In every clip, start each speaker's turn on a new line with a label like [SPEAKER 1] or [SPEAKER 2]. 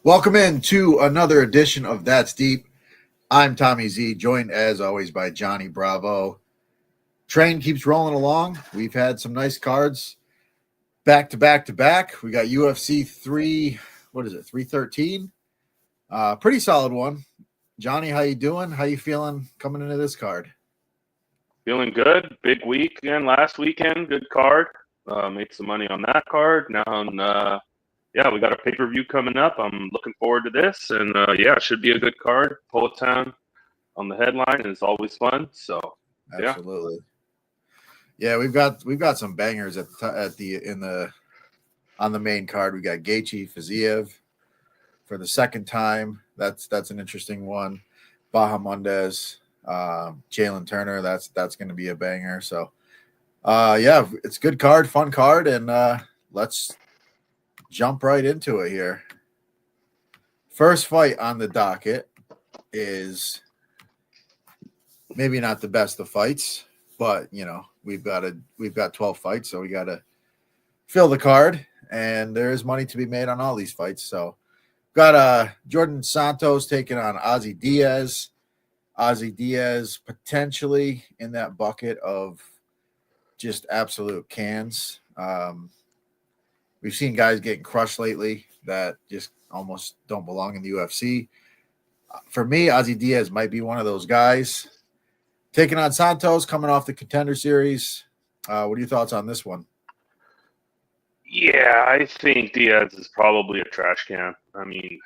[SPEAKER 1] Welcome in to another edition of That's Deep. I'm Tommy Z, joined as always by Johnny Bravo. Train keeps rolling along. We've had some nice cards back to back to back. We got UFC 313? Pretty solid one. Johnny, how you doing? How you feeling coming into this card?
[SPEAKER 2] Feeling good. Big weekend last weekend. Good card. Made some money on that card. Now, we got a pay-per-view coming up. I'm looking forward to this, and it should be a good card. Town on the headline is always fun. So
[SPEAKER 1] absolutely, yeah, we've got some bangers on the main card. We got Gaethje Fiziev for the second time. That's an interesting one. Bahamondes, Jalen Turner. That's going to be a banger. So, it's a good card, fun card, and let's jump right into it here. First fight on the docket is maybe not the best of fights, but we've got 12 fights, so we got to fill the card, and there is money to be made on all these fights. So got Jordan Santos taking on Ozzy Diaz. Ozzy Diaz potentially in that bucket of just absolute cans. We've seen guys getting crushed lately that just almost don't belong in the UFC. For me, Ozzy Diaz might be one of those guys. Taking on Santos, coming off the Contender Series. What are your thoughts on this one?
[SPEAKER 2] Yeah, I think Diaz is probably a trash can. I mean,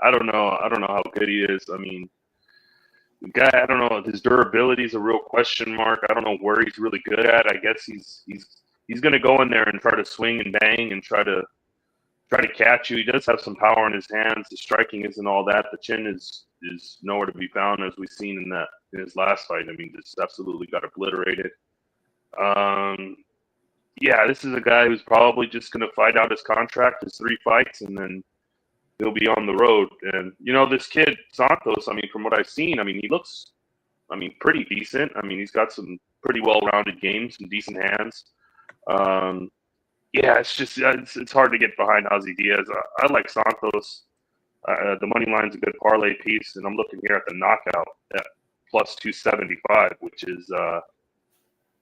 [SPEAKER 2] I don't know how good he is. I mean, the guy, I don't know, his durability is a real question mark. I don't know where he's really good at. I guess he's going to go in there and try to swing and bang and try to catch you. He does have some power in his hands. The striking isn't all that. The chin is nowhere to be found, as we've seen in his last fight. I mean, just absolutely got obliterated. This is a guy who's probably just going to fight out his contract, his 3 fights, and then he'll be on the road. And, this kid, Santos, I mean, from what I've seen, I mean, he looks, pretty decent. I mean, he's got some pretty well-rounded games, some decent hands. It's just it's hard to get behind Ozzy Diaz. I like Santos. The money line's a good parlay piece, and I'm looking here at the knockout at plus 275, which is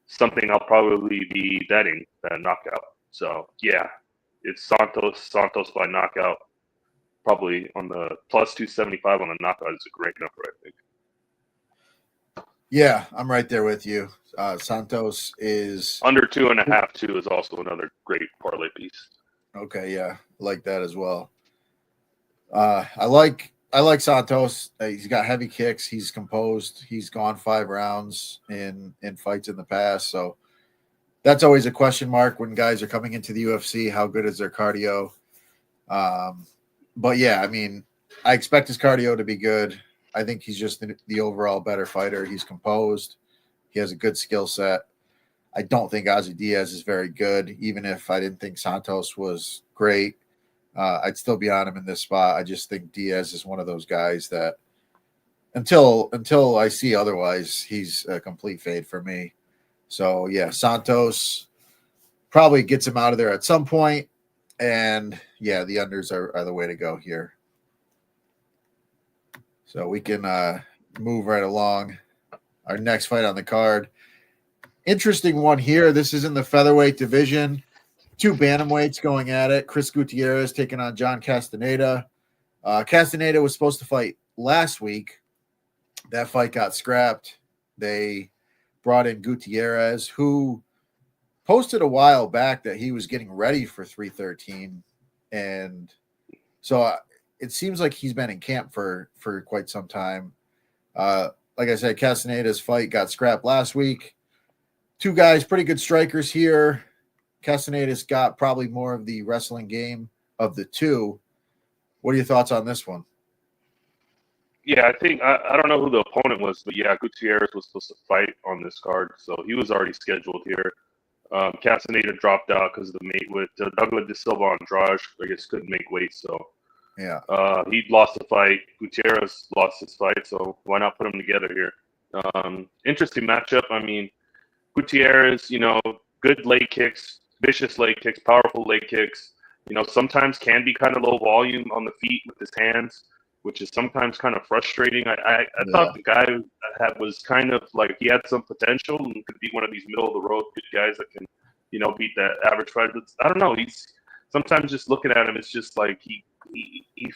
[SPEAKER 2] something I'll probably be betting, that knockout. So it's Santos by knockout. Probably on the plus 275 on the knockout is a great number, I think.
[SPEAKER 1] Yeah, I'm right there with you. Santos is
[SPEAKER 2] under 2.5 too is also another great parlay piece.
[SPEAKER 1] Okay, yeah, like that as well. I like Santos. He's got heavy kicks. He's composed. He's gone 5 rounds in fights in the past. So that's always a question mark when guys are coming into the UFC. How good is their cardio? But yeah, I mean, I expect his cardio to be good. I think he's just the overall better fighter. He's composed. He has a good skill set. I don't think Ozzy Diaz is very good. Even if I didn't think Santos was great, I'd still be on him in this spot. I just think Diaz is one of those guys that until I see otherwise, he's a complete fade for me. So, yeah, Santos probably gets him out of there at some point. And, yeah, the unders are the way to go here. So we can move right along. Our next fight on the card. Interesting one here. This is in the featherweight division. 2 bantamweights going at it. Chris Gutierrez taking on John Castaneda. Castaneda was supposed to fight last week. That fight got scrapped. They brought in Gutierrez, who posted a while back that he was getting ready for 313. And so it seems like he's been in camp for quite some time. Like I said, Castaneda's fight got scrapped last week. 2 guys, pretty good strikers here. Castaneda's got probably more of the wrestling game of the 2. What are your thoughts on this one?
[SPEAKER 2] Yeah, I think I don't know who the opponent was, but Gutierrez was supposed to fight on this card, so he was already scheduled here. Castaneda dropped out because of the mate with Douglas De Silva Andrade. I guess couldn't make weight, so he lost the fight. Gutierrez lost his fight, so why not put them together here? Interesting matchup. I mean, Gutierrez, good leg kicks, vicious leg kicks, powerful leg kicks. sometimes can be kind of low volume on the feet with his hands, which is sometimes kind of frustrating. I thought the guy was kind of like he had some potential and could be one of these middle of the road good guys that can, beat that average fighter. But I don't know. He's sometimes just looking at him, it's just like he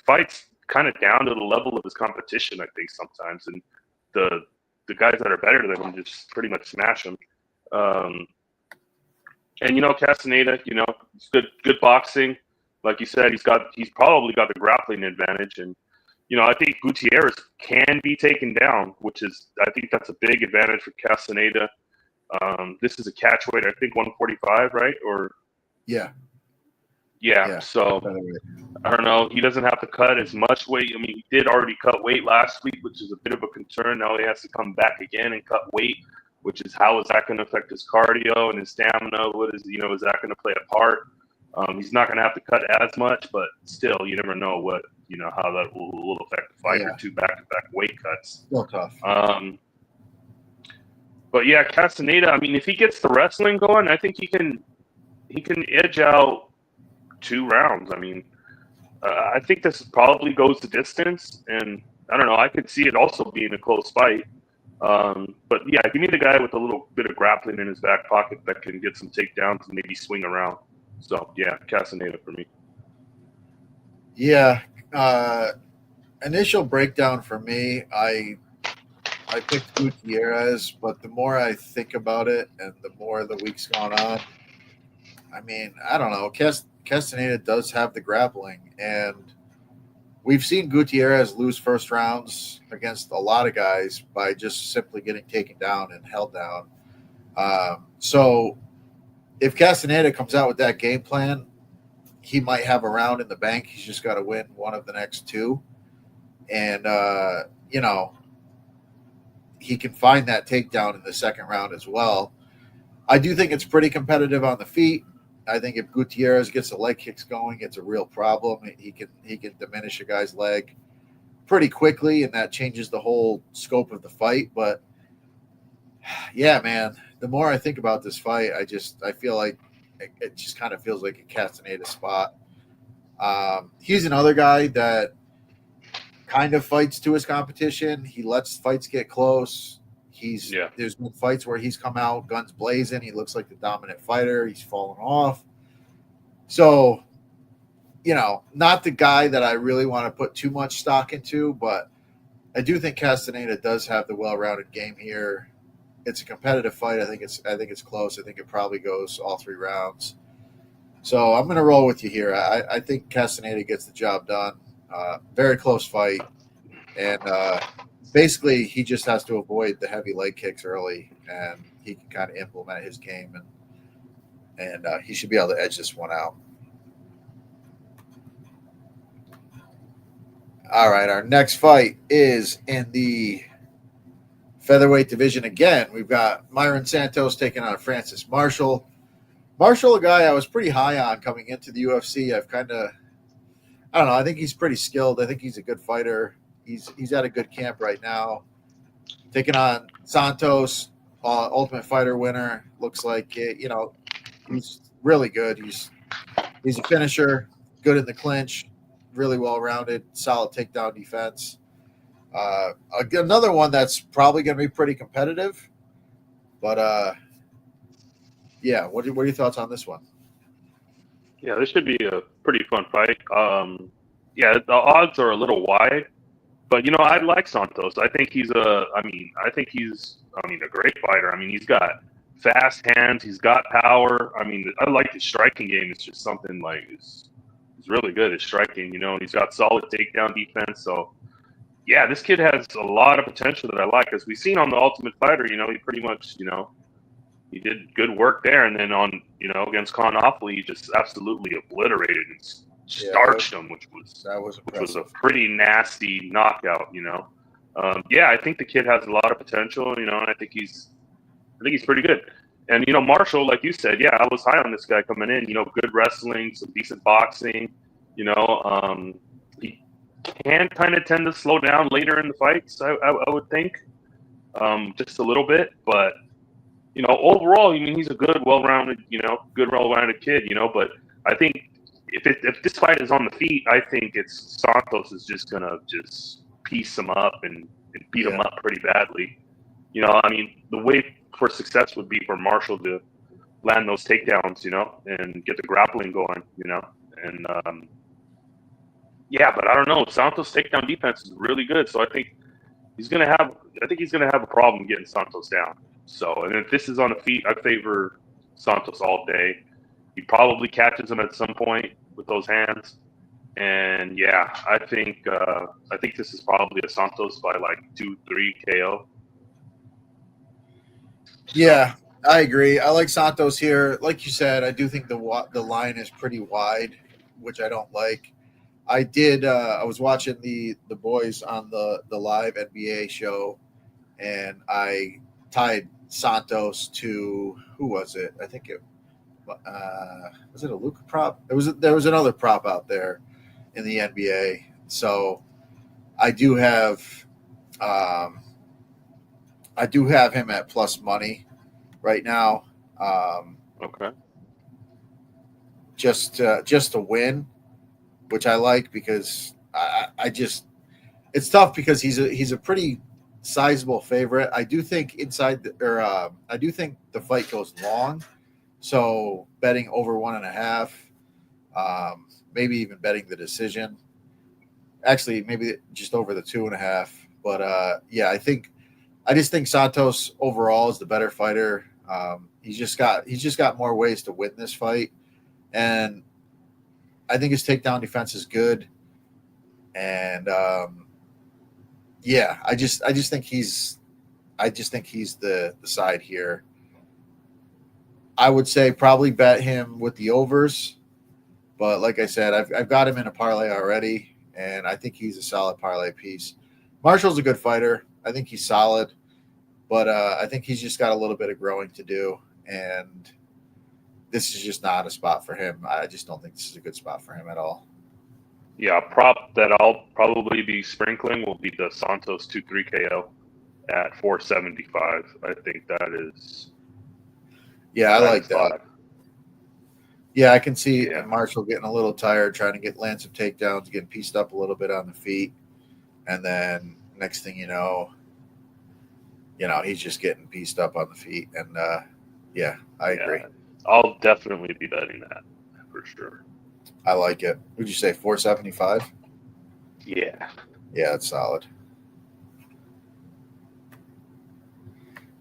[SPEAKER 2] fights kind of down to the level of his competition. I think sometimes, and the guys that are better than him just pretty much smash him. And Castaneda, it's good boxing. Like you said, he's probably got the grappling advantage, and I think Gutierrez can be taken down, I think that's a big advantage for Castaneda. This is a catch weight, I think 145, right? Or
[SPEAKER 1] yeah.
[SPEAKER 2] So I don't know. He doesn't have to cut as much weight. I mean, he did already cut weight last week, which is a bit of a concern. Now he has to come back again and cut weight, which is how is that going to affect his cardio and his stamina? Is that going to play a part? He's not going to have to cut as much, but still, you never know how that will affect the fight or two back-to-back weight cuts.
[SPEAKER 1] Still tough.
[SPEAKER 2] But yeah, Castaneda. I mean, if he gets the wrestling going, I think he can edge out 2 rounds. I mean, I think this probably goes the distance, and I don't know. I could see it also being a close fight. But yeah, give me the guy with a little bit of grappling in his back pocket that can get some takedowns and maybe swing around. So yeah, Castaneda for me.
[SPEAKER 1] Yeah. Initial breakdown for me, I picked Gutierrez, but the more I think about it and the more the week's gone on, I mean, I don't know. Castaneda does have the grappling, and we've seen Gutierrez lose first rounds against a lot of guys by just simply getting taken down and held down. So if Castaneda comes out with that game plan, he might have a round in the bank. He's just got to win one of the next 2. And, he can find that takedown in the second round as well. I do think it's pretty competitive on the feet. I think if Gutierrez gets the leg kicks going, it's a real problem. He can diminish a guy's leg pretty quickly, and that changes the whole scope of the fight. But yeah, man, the more I think about this fight, I feel like it just kind of feels like a Castaneda spot. He's another guy that kind of fights to his competition. He lets fights get close. There's been fights where he's come out guns blazing. He looks like the dominant fighter. He's fallen off. So, not the guy that I really want to put too much stock into, but I do think Castaneda does have the well-rounded game here. It's a competitive fight. I think it's close. I think it probably goes all 3 rounds. So I'm going to roll with you here. I think Castaneda gets the job done. Very close fight, and basically he just has to avoid the heavy leg kicks early, and he can kind of implement his game, and he should be able to edge this one out. All right, our next fight is in the featherweight division again. We've got Myron Santos taking on Francis Marshall. Marshall, a guy I was pretty high on coming into the UFC. I don't know. I think he's pretty skilled. I think he's a good fighter. He's at a good camp right now. Taking on Santos, Ultimate Fighter winner. Looks like it. He's really good. He's a finisher, good in the clinch, really well-rounded, solid takedown defense. Another one that's probably going to be pretty competitive. But yeah, what are your thoughts on this one?
[SPEAKER 2] Yeah, this should be a pretty fun fight. Yeah, the odds are a little wide, but I like Santos. I think he's a great fighter. I mean, he's got fast hands, he's got power. I mean, I like his striking game. It's just something like it's really good at striking. He's got solid takedown defense. So yeah, this kid has a lot of potential that I like. As we've seen on the Ultimate Fighter, he pretty much he did good work there, and then on against Con Offley, he just absolutely obliterated and starched him, which was a pretty nasty knockout. Yeah, I think the kid has a lot of potential. And I think he's pretty good. And Marshall, like you said, yeah, I was high on this guy coming in. Good wrestling, some decent boxing. He can kind of tend to slow down later in the fights. I would think, just a little bit, but. Overall, he's a good, well-rounded kid, but I think if this fight is on the feet, I think it's Santos is just gonna just piece him up and beat him up pretty badly. You know, I mean, the way for success would be for Marshall to land those takedowns, you know, and get the grappling going, you know, and yeah, but I don't know. Santos' takedown defense is really good, so I think he's gonna have a problem getting Santos down. So, and if this is on the feet, I favor Santos all day. He probably catches him at some point with those hands, and yeah, I think this is probably a Santos by like 2-3 KO.
[SPEAKER 1] Yeah, I agree. I like Santos here. Like you said, I do think the line is pretty wide, which I don't like. I did. I was watching the boys on the live NBA show, and I tied Santos to who was it? I think it was it a Luka prop. There was another prop out there in the NBA. So I do have him at plus money right now.
[SPEAKER 2] Okay.
[SPEAKER 1] Just to win, which I like because I just it's tough because he's a pretty sizable favorite. I do think I do think the fight goes long, so betting over 1.5, maybe even betting the decision. Actually, maybe just over the 2.5. But yeah, I just think Santos overall is the better fighter. He's just got more ways to win this fight, and I think his takedown defense is good. And yeah, I just think he's the side here. I would say probably bet him with the overs, but like I said, I've got him in a parlay already, and I think he's a solid parlay piece. Marshall's a good fighter. I think he's solid, but I think he's just got a little bit of growing to do, and this is just not a spot for him. I just don't think this is a good spot for him at all.
[SPEAKER 2] Yeah, prop that I'll probably be sprinkling will be the Santos 2-3 KO at 475. I think that is.
[SPEAKER 1] Yeah, I like that.
[SPEAKER 2] Live.
[SPEAKER 1] Yeah, I can see Marshall getting a little tired, trying to land some takedowns, getting pieced up a little bit on the feet, and then next thing you know, he's just getting pieced up on the feet. And yeah, I agree.
[SPEAKER 2] I'll definitely be betting that for sure.
[SPEAKER 1] I like it. Would you say 475?
[SPEAKER 2] Yeah.
[SPEAKER 1] Yeah, that's solid.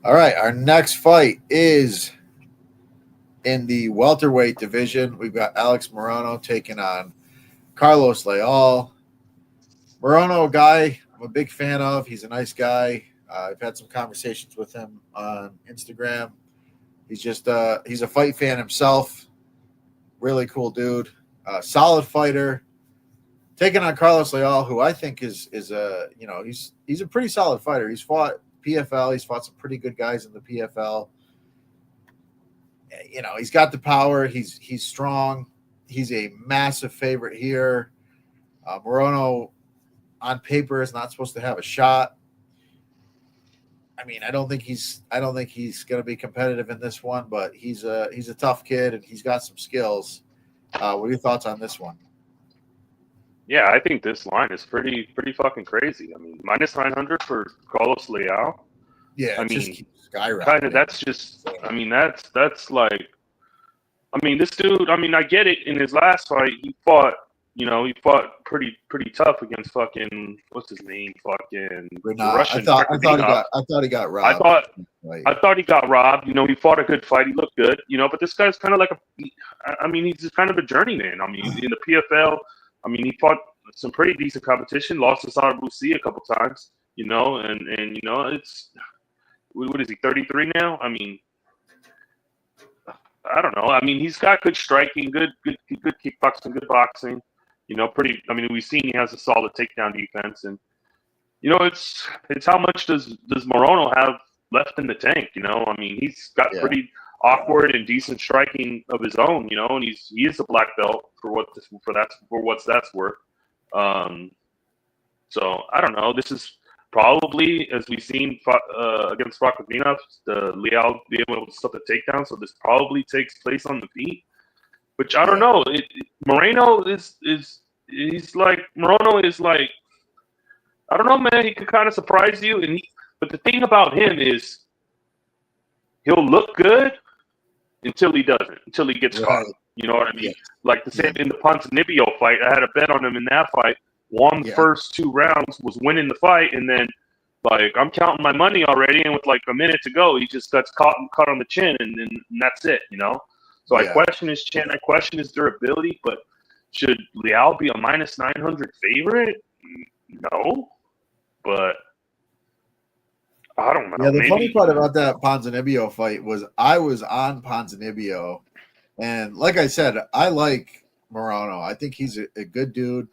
[SPEAKER 1] All right, our next fight is in the welterweight division. We've got Alex Morono taking on Carlos Leal. Morono, a guy I'm a big fan of. He's a nice guy. I've had some conversations with him on Instagram. He's a fight fan himself. Really cool dude. Solid fighter. Taking on Carlos Leal, who I think is he's a pretty solid fighter. He's fought PFL. He's fought some pretty good guys in the PFL. He's got the power. He's strong. He's a massive favorite here. Morono, on paper, is not supposed to have a shot. I mean, I don't think he's going to be competitive in this one, but he's a tough kid and he's got some skills. What are your thoughts on this one?
[SPEAKER 2] Yeah, I think this line is pretty fucking crazy. I mean, minus 900 for Carlos Leal.
[SPEAKER 1] Yeah,
[SPEAKER 2] I mean,
[SPEAKER 1] just skyrocketing.
[SPEAKER 2] kind of. That's just. I mean, that's like. I mean, this dude. I mean, I get it. In his last fight, he fought pretty tough against fucking what's his name, fucking Russian.
[SPEAKER 1] I thought he got robbed.
[SPEAKER 2] I thought he got robbed. He fought a good fight. He looked good. But this guy's kind of like he's just kind of a journeyman. I mean, in the PFL, I mean, he fought some pretty decent competition. Lost to Sadar Bousi a couple times. And it's what is he, 33 now? I mean, I don't know. I mean, he's got good striking, good kickboxing, good boxing. I mean, we've seen he has a solid takedown defense, and it's how much does Morono have left in the tank? I mean, he's got pretty awkward and decent striking of his own. And he is a black belt for what's that's worth. So I don't know. This is probably, as we've seen against Rakhmonov, the Leal being able to stop the takedown. So this probably takes place on the feet. which I don't know. Moreno he's like Moreno is like, I don't know, man. He could kind of surprise you, but the thing about him is he'll look good until he doesn't, until he gets caught. You know what I mean?
[SPEAKER 1] Yeah.
[SPEAKER 2] Like the same in the Ponzinibbio fight. I had a bet on him in that fight. Won the first 2 rounds, was winning the fight, and then like I'm counting my money already, and with like a minute to go, he just got caught on the chin, and that's it. You know. So I question his chin. I question his durability. But should Leal be a minus 900 favorite? No. But I don't know.
[SPEAKER 1] Yeah, the funny part about that Ponzinibbio fight was I was on Ponzinibbio, and like I said, I like Moreno. I think he's a good dude.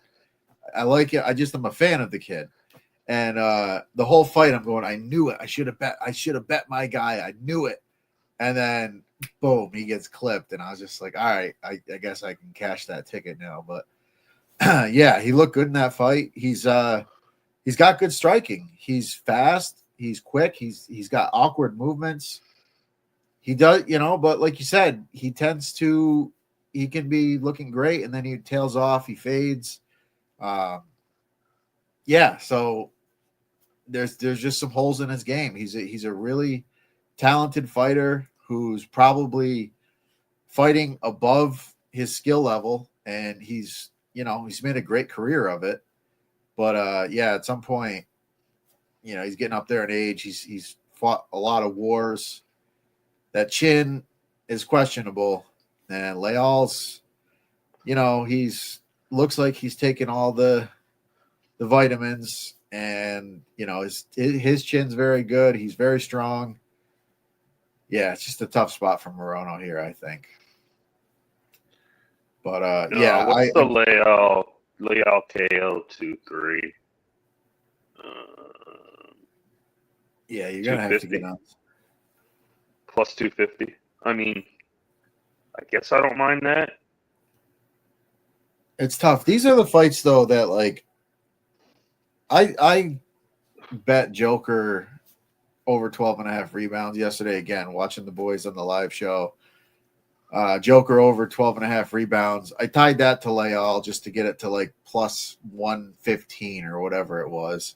[SPEAKER 1] I like it. I'm a fan of the kid. And the whole fight, I'm going, I knew it. I should have bet my guy. I knew it. And then boom, he gets clipped. And I was just like, all right, I guess I can cash that ticket now. But yeah, he looked good in that fight. He's got good striking. He's fast. He's quick. He's got awkward movements. He does, but like you said, he can be looking great, and then he tails off, he fades. Yeah, so there's just some holes in his game. He's a really talented fighter who's probably fighting above his skill level, and he's made a great career of it. But yeah, at some point, he's getting up there in age. He's fought a lot of wars. That chin is questionable, and Leal's, he's looks like he's taken all the vitamins, and his chin's very good. He's very strong. Yeah, it's just a tough spot for Moreno here, I think. But yeah,
[SPEAKER 2] what's the Leal KO 2-3?
[SPEAKER 1] Yeah, you're gonna have to get on
[SPEAKER 2] plus 250. I mean, I guess I don't mind that.
[SPEAKER 1] It's tough. These are the fights though that like I bet Joker over 12.5 rebounds yesterday. Again, watching the boys on the live show. Joker over 12.5 rebounds. I tied that to Leal just to get it to like plus 115 or whatever it was.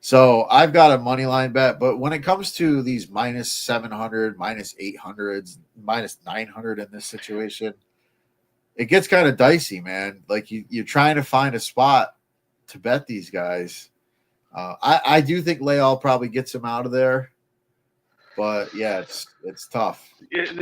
[SPEAKER 1] So I've got a money line bet, but when it comes to these minus 700, minus 800s, minus 900 in this situation, it gets kind of dicey, man. Like you're trying to find a spot to bet these guys. I do think Leal probably gets him out of there, but yeah, it's tough.
[SPEAKER 2] It's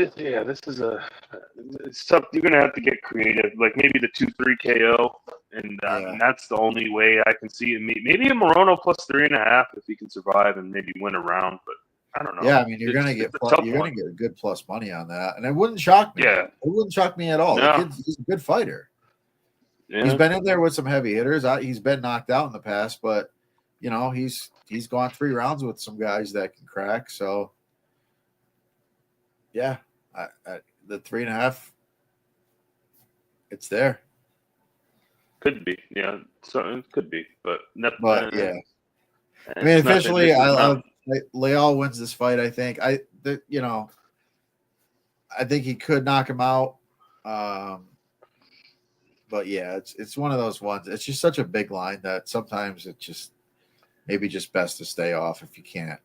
[SPEAKER 2] tough. You're gonna have to get creative, like maybe the 2-3 KO, and that's the only way I can see it. Maybe a Moreno plus 3.5 if he can survive and maybe win a round, but I don't know.
[SPEAKER 1] Yeah, I mean you're gonna get a good plus money on that, and it wouldn't shock me.
[SPEAKER 2] Yeah,
[SPEAKER 1] it wouldn't shock me at all.
[SPEAKER 2] No.
[SPEAKER 1] He's a good fighter.
[SPEAKER 2] Yeah.
[SPEAKER 1] He's been in there with some heavy hitters. He's been knocked out in the past, but he's gone 3 rounds with some guys that can crack. So yeah, the 3.5, it's there.
[SPEAKER 2] Could be, yeah. So it could be, but
[SPEAKER 1] yeah. I mean, officially, Leal wins this fight. I think. I think he could knock him out. But yeah, it's one of those ones. It's just such a big line that sometimes it's just maybe just best to stay off if you can't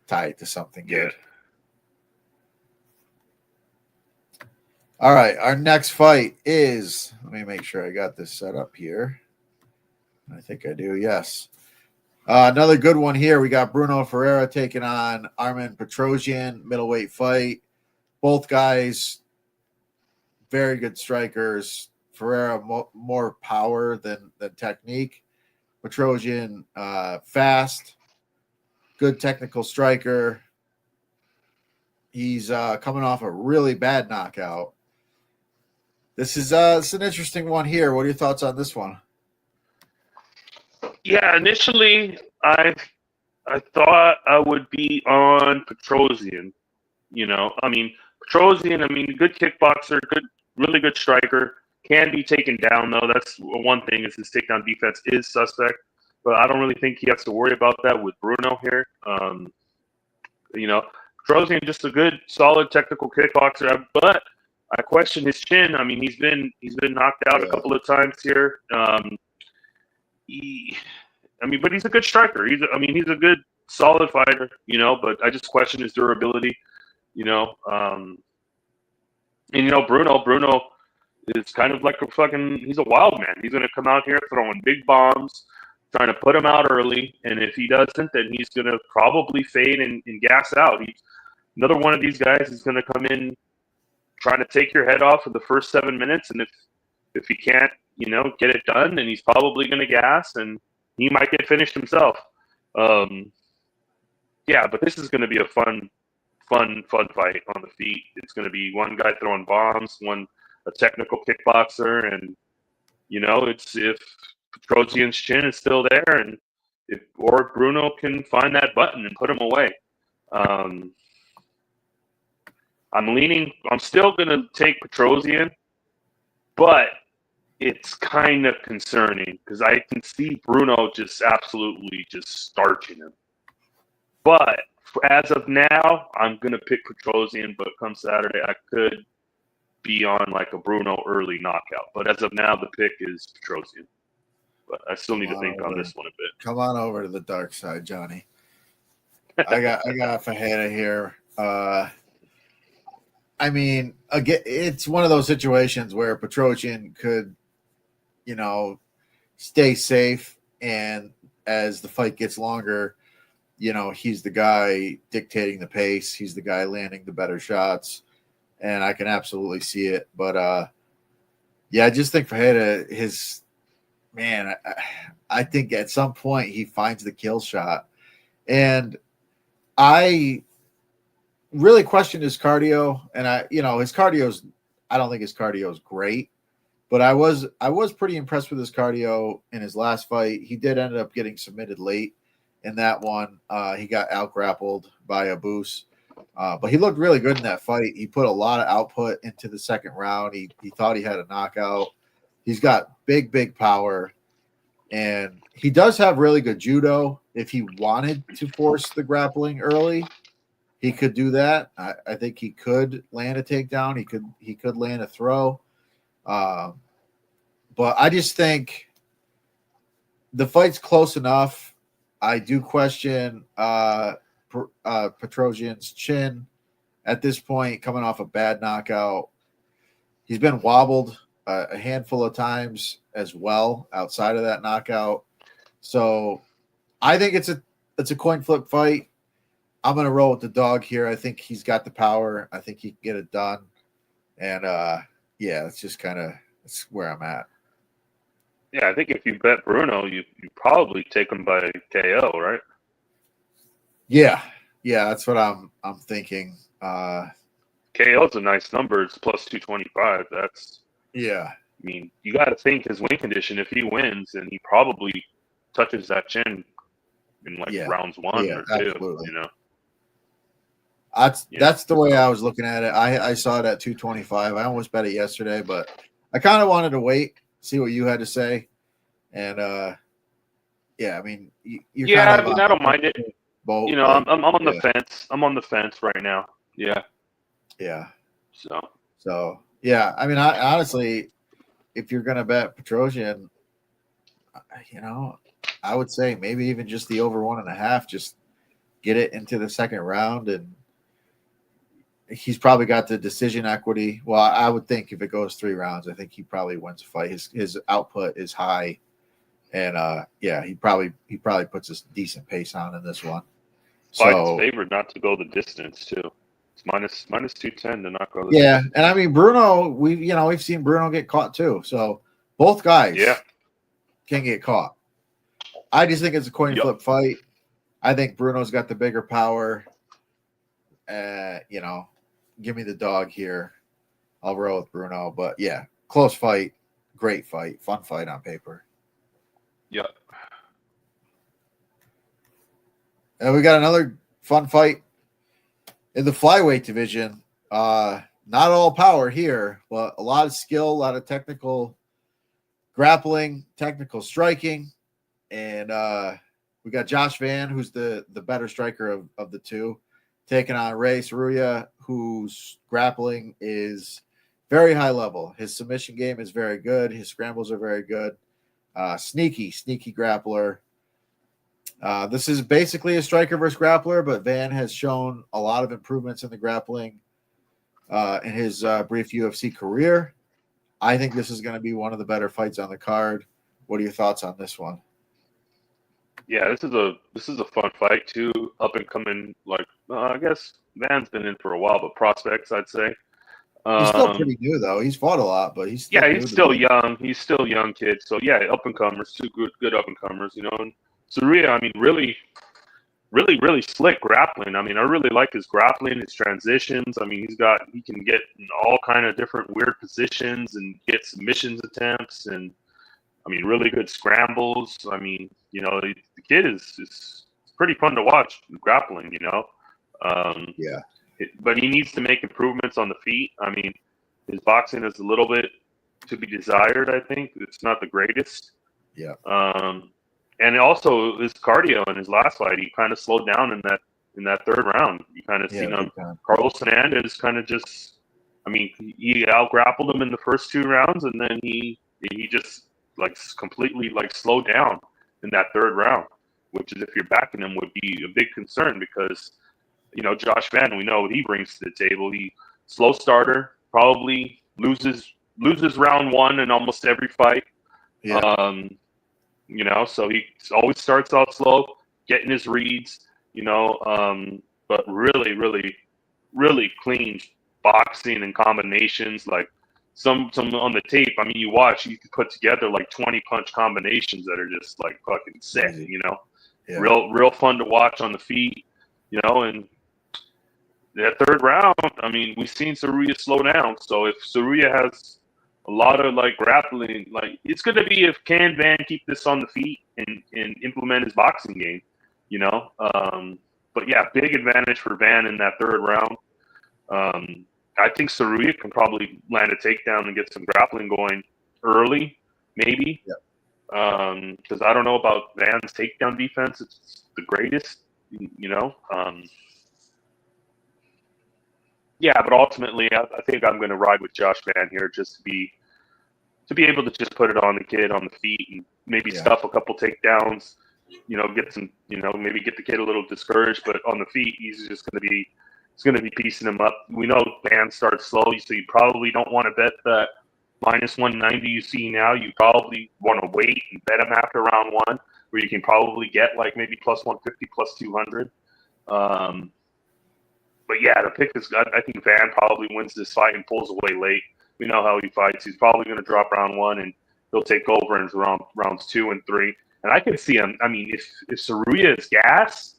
[SPEAKER 1] tie it to something good. All right, our next fight is, let me make sure I got this set up here. I think I do, yes. Another good one here. We got Bruno Pereira taking on Armen Petrosyan, middleweight fight. Both guys, very good strikers. Pereira more power than technique. Petrosyan fast, good technical striker. He's coming off a really bad knockout. This is it's an interesting one here. What are your thoughts on this one?
[SPEAKER 2] Yeah, initially I thought I would be on Petrosyan. Petrosyan, good kickboxer, really good striker. Can be taken down though. That's one thing, is his takedown defense is suspect. But I don't really think he has to worry about that with Bruno here. Petrosyan just a good, solid technical kickboxer. But I question his chin. I mean, he's been knocked out a couple of times here. But he's a good striker. He's a good solid fighter, but I just question his durability, Bruno is kind of like he's a wild man. He's going to come out here throwing big bombs, trying to put him out early. And if he doesn't, then he's going to probably fade and gas out. He's another one of these guys is going to come in trying to take your head off for the first 7 minutes. And if he can't, get it done, then he's probably going to gas and he might get finished himself. But this is going to be a fun fight on the feet. It's going to be one guy throwing bombs, a technical kickboxer, and it's if Petrosian's chin is still there, and or Bruno can find that button and put him away. I'm still going to take Petrosian, but it's kind of concerning because I can see Bruno just absolutely just starching him. But as of now, I'm going to pick Petrosian, but come Saturday, I could be on like a Bruno early knockout. But as of now, the pick is Petrosian. But I still need to think on this one a bit.
[SPEAKER 1] Come on over to the dark side, Johnny. I got Fajeda here. Again, it's one of those situations where Petrosian could, stay safe, and as the fight gets longer, he's the guy dictating the pace. He's the guy landing the better shots, and I can absolutely see it. But I just think Fajeda, I think at some point he finds the kill shot, and I really questioned his cardio, and I don't think his cardio is great, but I was pretty impressed with his cardio in his last fight. He did end up getting submitted late in that one. He got out grappled by Abus, but he looked really good in that fight. He put a lot of output into the second round. He thought he had a knockout. He's got big power, and he does have really good judo. If he wanted to force the grappling early, he could do that. I think he could land a takedown. He could land a throw. But I just think the fight's close enough. I do question Petrosian's chin at this point, coming off a bad knockout. He's been wobbled a handful of times as well outside of that knockout. So I think it's a coin flip fight. I'm going to roll with the dog here. I think he's got the power. I think he can get it done. And, it's just that's where I'm at.
[SPEAKER 2] Yeah, I think if you bet Bruno, you probably take him by KO, right?
[SPEAKER 1] Yeah, that's what I'm thinking.
[SPEAKER 2] KO's a nice number. It's plus 225. That's
[SPEAKER 1] yeah.
[SPEAKER 2] You got to think his win condition. If he wins, and he probably touches that chin in rounds 1 or 2.
[SPEAKER 1] Absolutely. That's the way I was looking at it. I saw it at 225. I almost bet it yesterday, but I kind of wanted to wait, see what you had to say. And I don't mind it.
[SPEAKER 2] I'm on the fence. I'm on the fence right now. Yeah.
[SPEAKER 1] So yeah. I honestly, if you're gonna bet Petrosian, I would say maybe even just the over 1.5. Just get it into the second round, and he's probably got the decision equity. Well, I would think if it goes 3 rounds, I think he probably wins a fight. His output is high, and he probably puts a decent pace on in this one.
[SPEAKER 2] Fight's favored not to go the distance too. It's minus 210 to not go the
[SPEAKER 1] distance. And Bruno, we've seen Bruno get caught too. So both guys can get caught. I just think it's a coin flip fight. I think Bruno's got the bigger power. Give me the dog here. I'll roll with Bruno. But yeah, close fight, great fight, fun fight on paper.
[SPEAKER 2] Yeah.
[SPEAKER 1] And we got another fun fight in the flyweight division. Not all power here, but a lot of skill, a lot of technical grappling, technical striking. And we got Josh Van, who's the better striker of the two, taking on Ray Saruya, whose grappling is very high level. His submission game is very good. His scrambles are very good. Sneaky grappler. This is basically a striker versus grappler, but Van has shown a lot of improvements in the grappling in his brief UFC career. I think this is going to be one of the better fights on the card. What are your thoughts on this one?
[SPEAKER 2] Yeah, this is a fun fight too. Up and coming, like I guess Van's been in for a while, but prospects, I'd say.
[SPEAKER 1] He's still pretty new though. He's fought a lot, but he's still
[SPEAKER 2] he's still young. He's still a young kid. So yeah, up and comers, two good up and comers. You know, and Sarria, I mean, really slick grappling. I mean, I really like his grappling, his transitions. I mean, he can get in all kind of different weird positions and get submissions attempts, and I mean, really good scrambles. I mean, you know, the kid is pretty fun to watch grappling. You know, but he needs to make improvements on the feet. I mean, his boxing is a little bit to be desired. I think it's not the greatest.
[SPEAKER 1] Yeah.
[SPEAKER 2] And also his cardio in his last fight, he kind of slowed down in that third round. You kind of seen him. Carlos Hernandez kind of just, I mean, he out grappled him in the first 2 rounds, and then he just like completely like slowed down in that third round, which is, if you're backing him, would be a big concern because, you know, Josh Van, we know what he brings to the table. He slow starter, probably loses round 1 in almost every fight.
[SPEAKER 1] Yeah.
[SPEAKER 2] You know, so he always starts out slow, getting his reads, you know, but really clean boxing and combinations. Like some on the tape, I mean, you can put together like 20 punch combinations that are just like fucking sick, you know. Yeah. Real fun to watch on the feet, you know. And that third round, I mean, we've seen Sarria slow down. So if Sarria has a lot of like grappling, like it's going to be if can Van keep this on the feet and implement his boxing game, you know. But yeah, big advantage for Van in that third round. I think Sarria can probably land a takedown and get some grappling going early, maybe. Because I don't know about Van's takedown defense; it's the greatest, you know. Yeah, but ultimately, I think I'm going to ride with Josh Van here just to be able to just put it on the kid on the feet and maybe stuff a couple takedowns, you know, get some, you know, maybe get the kid a little discouraged, but on the feet, he's going to be piecing him up. We know Van starts slow, so you probably don't want to bet that minus 190 you see now. You probably want to wait and bet him after round 1, where you can probably get like maybe plus 150, plus 200. But yeah, to pick this guy, I think Van probably wins this fight and pulls away late. We know how he fights. He's probably going to drop round 1 and he'll take over in rounds 2 and 3. And I can see him. I mean, if Sarria is gas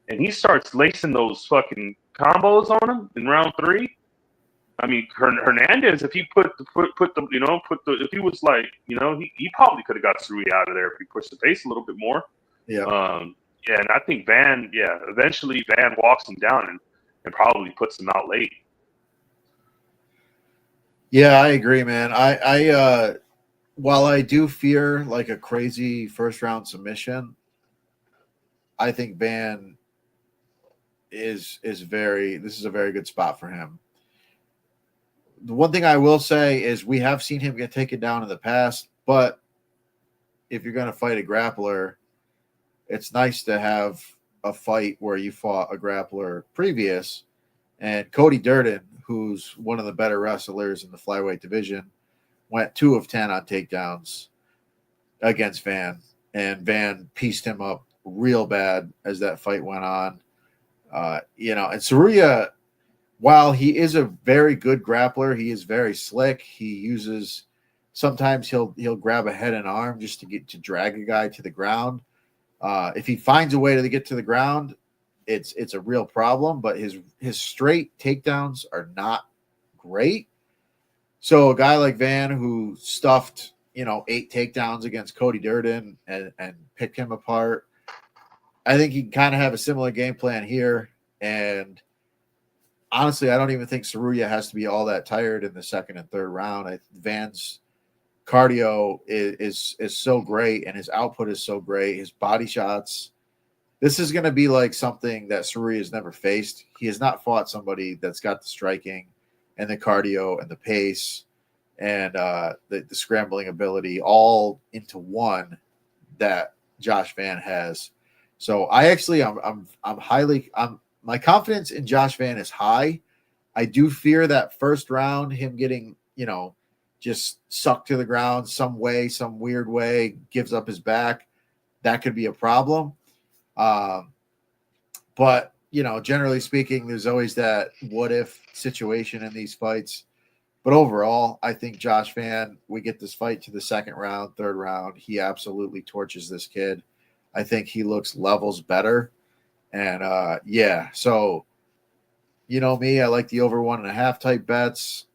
[SPEAKER 2] and he starts lacing those fucking combos on him in round 3, I mean, Hernandez, if he if he was like, you know, he probably could have got Sarria out of there if he pushed the pace a little bit more.
[SPEAKER 1] Yeah.
[SPEAKER 2] And I think Van, eventually Van walks him down and probably puts him out late.
[SPEAKER 1] Yeah, I agree, man. I while I do fear like a crazy first round submission, I think Van this is a very good spot for him. The one thing I will say is we have seen him get taken down in the past, but if you're going to fight a grappler, it's nice to have a fight where you fought a grappler previous. And Cody Durden, who's one of the better wrestlers in the flyweight division, went 2 of 10 on takedowns against Van, and Van pieced him up real bad as that fight went on. You know, and Sarria, while he is a very good grappler, he is very slick. He uses, sometimes he'll grab a head and arm just to drag a guy to the ground. If he finds a way to get to the ground, it's a real problem, but his straight takedowns are not great. So a guy like Van, who stuffed, you know, 8 takedowns against Cody Durden and picked him apart, I think he can kind of have a similar game plan here. And honestly, I don't even think Sarria has to be all that tired in the second and third round. Van's cardio is so great, and his output is so great. His body shots. This is going to be like something that Sarria has never faced. He has not fought somebody that's got the striking and the cardio and the pace and the scrambling ability all into one that Josh Van has. So my confidence in Josh Van is high. I do fear that first round, him getting, just sucked to the ground some weird way, gives up his back. That could be a problem. But, generally speaking, there's always that what if situation in these fights. But overall, I think Josh Van, we get this fight to the second round, third round. He absolutely torches this kid. I think he looks levels better. And so me, I like the over 1.5 type bets.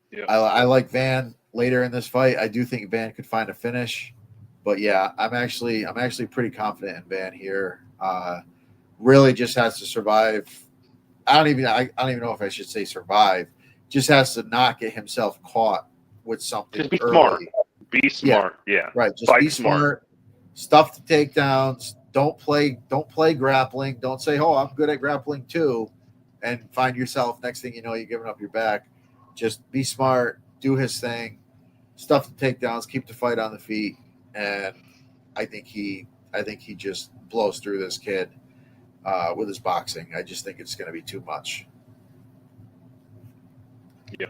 [SPEAKER 2] Yeah.
[SPEAKER 1] I like Van later in this fight. I do think Van could find a finish. But yeah, I'm actually pretty confident in Van here. Really just has to survive. I don't even know if I should say survive. Just has to not get himself caught with something.
[SPEAKER 2] Just be
[SPEAKER 1] early.
[SPEAKER 2] smart. Be smart. Yeah.
[SPEAKER 1] Right. Just
[SPEAKER 2] Fight
[SPEAKER 1] be smart. Stuff the takedowns. Don't play grappling. Don't say, "Oh, I'm good at grappling too," and find yourself next thing you know you're giving up your back. Just be smart. Do his thing. Stuff the takedowns. Keep the fight on the feet. And I think he just blows through this kid with his boxing. I just think it's going to be too much.
[SPEAKER 2] Yeah.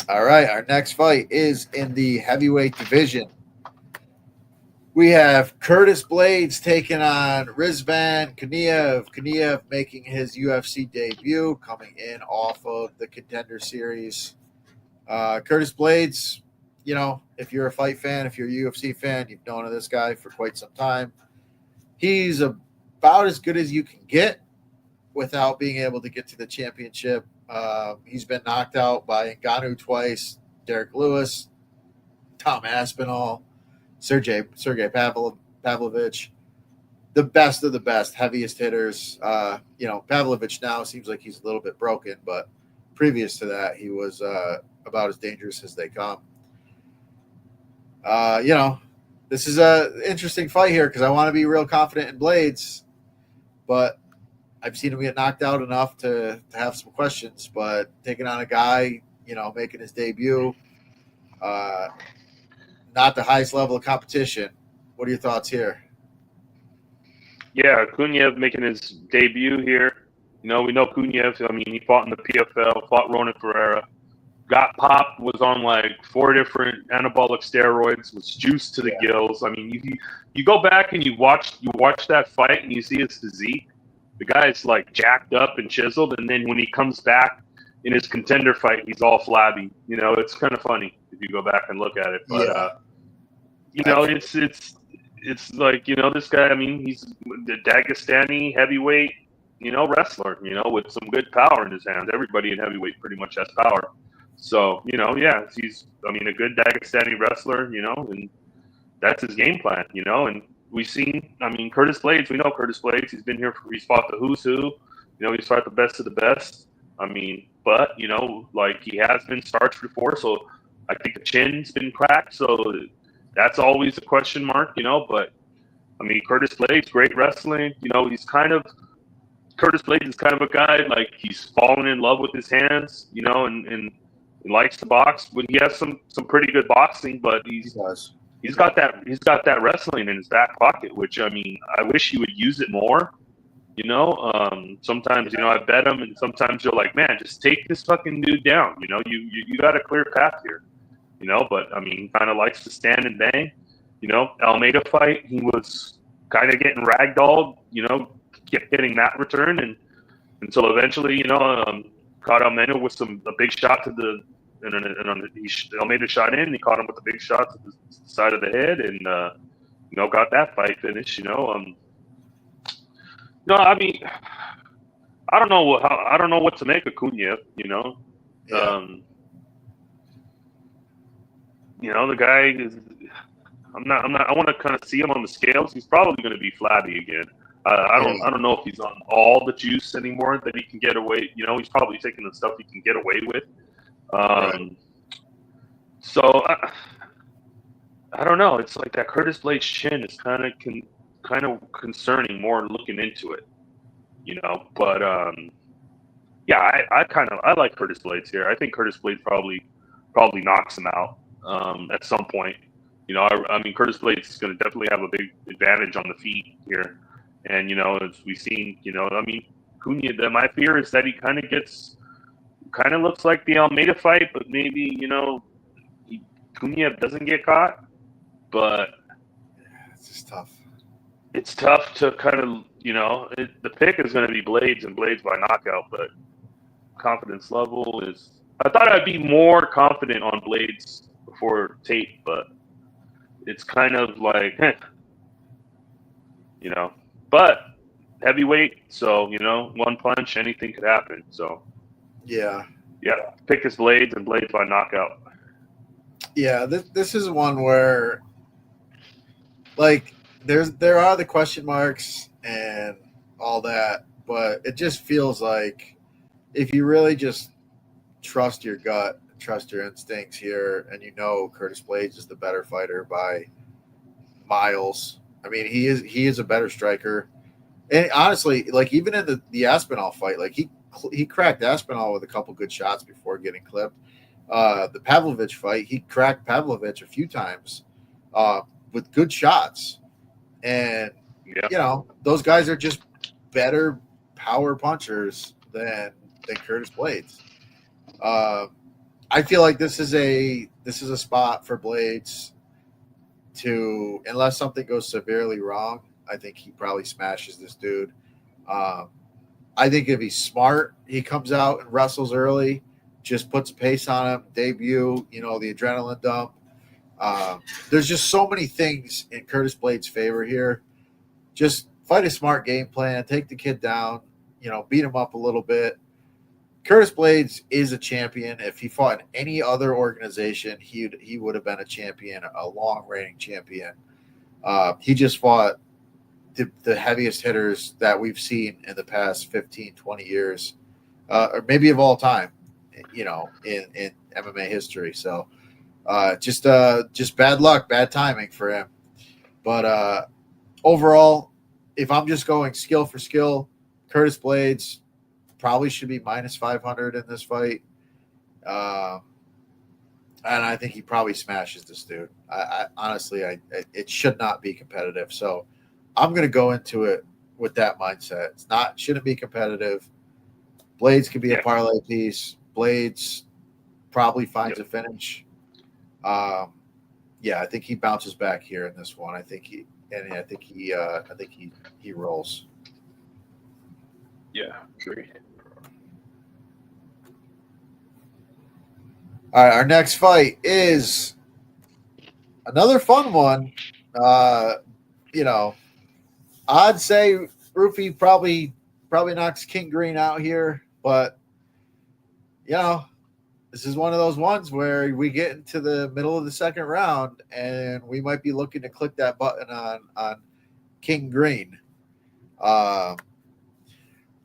[SPEAKER 1] All right, our next fight is in the heavyweight division. We have Curtis Blades taking on Rizvan Kaniev. Kaniev making his UFC debut, coming in off of the Contender Series. Curtis Blades, if you're a fight fan, if you're a UFC fan, you've known of this guy for quite some time. He's about as good as you can get without being able to get to the championship. He's been knocked out by Ngannou twice, Derek Lewis, Tom Aspinall, Sergey Pavlovich, the best of the best, heaviest hitters. Pavlovich now seems like he's a little bit broken, but previous to that, he was about as dangerous as they come. This is an interesting fight here because I want to be real confident in Blades, but I've seen him get knocked out enough to have some questions. But taking on a guy, making his debut, not the highest level of competition. What are your thoughts here?
[SPEAKER 2] Yeah, Kuniev making his debut here. We know Kuniev. I mean, he fought in the PFL, fought Ronan Pereira, got popped, was on like 4 different anabolic steroids, was juiced to the gills. I mean, you go back and you watch that fight and you see his physique. The guy's like jacked up and chiseled, and then when he comes back in his Contender fight, he's all flabby. It's kind of funny if you go back and look at it. But it's like this guy. I mean, he's the Dagestani heavyweight, wrestler. With some good power in his hands. Everybody in heavyweight pretty much has power. So he's a good Dagestani wrestler. And that's his game plan. And we've seen, Curtis Blades. We know Curtis Blades. He's been here. He's fought the who's who. He's fought the best of the best. But he has been starched before, so I think the chin's been cracked. So that's always a question mark, But Curtis Blades, great wrestling. Curtis Blades is kind of a guy like he's fallen in love with his hands, and likes to box. But he has some pretty good boxing, but he's got that wrestling in his back pocket, which I wish he would use it more. Sometimes I bet him, and sometimes you're like, man, just take this fucking dude down. You got a clear path here. But kind of likes to stand and bang. Almeida fight, he was kind of getting ragdolled. Kept getting that return, and until eventually, caught Almeida with a big shot to the. Almeida shot in, and he caught him with a big shot to the side of the head, and got that fight finished. I don't know what to make of Kuniev. The guy is. I want to kind of see him on the scales. He's probably going to be flabby again. I don't know if he's on all the juice anymore that he can get away. He's probably taking the stuff he can get away with. So I don't know. It's like that Curtis Blades chin is kind of concerning more looking into it. But yeah, I like Curtis Blades here. I think Curtis Blades probably knocks him out at some point. You know, I mean, Curtis Blades is going to definitely have a big advantage on the feet here. And, you know, as we've seen, you know, I mean, Cunha, my fear is that he kind of looks like the Almeida fight, but maybe, you know, Cunha doesn't get caught. But
[SPEAKER 1] it's just tough.
[SPEAKER 2] It's tough to kind of, you know, the pick is going to be Blades and Blades by knockout, but confidence level is, I thought I'd be more confident on Blades before Tate, but it's kind of like, you know, but heavyweight, so, you know, one punch, anything could happen. So,
[SPEAKER 1] yeah,
[SPEAKER 2] pick his Blades and Blades by knockout.
[SPEAKER 1] Yeah, this is one where, like, there are the question marks and all that, but it just feels like if you really just trust your gut, trust your instincts here, and you know Curtis Blades is the better fighter by miles. I mean, he is a better striker. And honestly, like, even in the Aspinall fight, like, he cracked Aspinall with a couple good shots before getting clipped. The Pavlovich fight, he cracked Pavlovich a few times with good shots. And, you know, those guys are just better power punchers than Curtis Blades. I feel like this is a spot for Blades to, unless something goes severely wrong, I think he probably smashes this dude. I think if he's smart, he comes out and wrestles early, just puts a pace on him, debut, you know, the adrenaline dump. There's just so many things in Curtis Blades' favor here. Just fight a smart game plan, take the kid down, you know, beat him up a little bit. Curtis Blades is a champion. If he fought in any other organization, he would have been a champion, a long-reigning champion. He just fought the heaviest hitters that we've seen in the past 15, 20 years, or maybe of all time, you know, in MMA history. So just bad luck, bad timing for him. But overall, if I'm just going skill for skill, Curtis Blades probably should be minus 500 in this fight. And I think he probably smashes this dude. I honestly, it should not be competitive. So I'm going to go into it with that mindset. Shouldn't be competitive. Blades could be a parlay piece. Blades probably finds a finish. I think he bounces back here in this one. I think he rolls.
[SPEAKER 2] Yeah, agree.
[SPEAKER 1] All right, our next fight is another fun one. You know, I'd say Rufy probably knocks King Green out here, but you know, this is one of those ones where we get into the middle of the second round and we might be looking to click that button on King Green.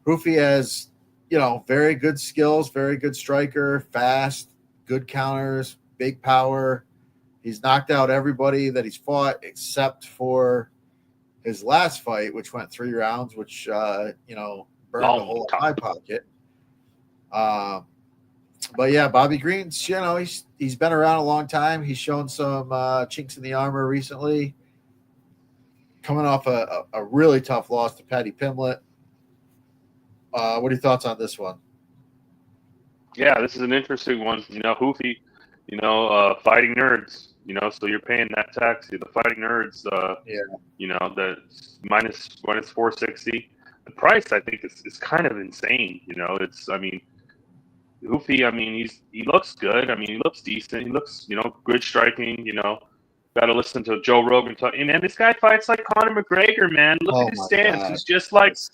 [SPEAKER 1] Rufy has, you know, very good skills, very good striker, fast, good counters, big power. He's knocked out everybody that he's fought except for his last fight, which went 3 rounds, which, you know, burned a hole in my pocket. But yeah, Bobby Green's, you know, he's been around a long time. He's shown some chinks in the armor recently, coming off a really tough loss to Paddy Pimblett. What are your thoughts on this one?
[SPEAKER 2] Yeah, this is an interesting one. You know, Hoofy, you know, fighting nerds, you know, so you're paying that tax. The fighting nerds, you know, the minus 460. The price, I think, is kind of insane. You know, I mean, Hoofy, I mean, he looks good. I mean, he looks decent. He looks, you know, good striking, you know. Got to listen to Joe Rogan talk. And man, this guy fights like Conor McGregor, man. Look at his stance. God.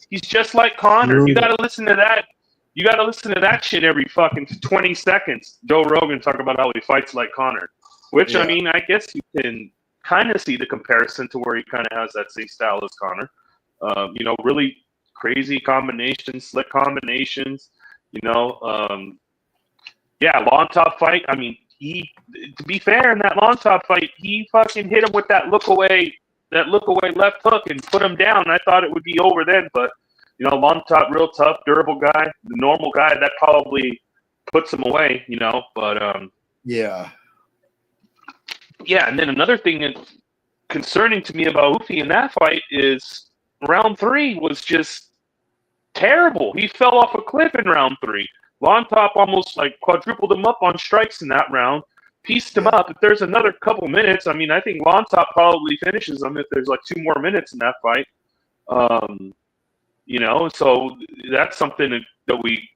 [SPEAKER 2] He's just like Conor. You got to listen to that. You got to listen to that shit every fucking 20 seconds. Joe Rogan talk about how he fights like Conor, which I mean, I guess you can kind of see the comparison to where he kind of has that same style as Conor. You know, really crazy combinations, slick combinations. You know, long top fight. I mean, to be fair, in that long top fight, he fucking hit him with that look away left hook and put him down. I thought it would be over then, but You know, long top, real tough, durable guy. The normal guy that probably puts him away. You know, but
[SPEAKER 1] yeah.
[SPEAKER 2] Yeah, and then another thing that's concerning to me about Hoofy in that fight is round 3 was just terrible. He fell off a cliff in round 3. Lon Top almost like quadrupled him up on strikes in that round, pieced him up. If there's another couple minutes, I mean, I think Lon Top probably finishes him if there's like 2 more minutes in that fight. You know, so that's something that we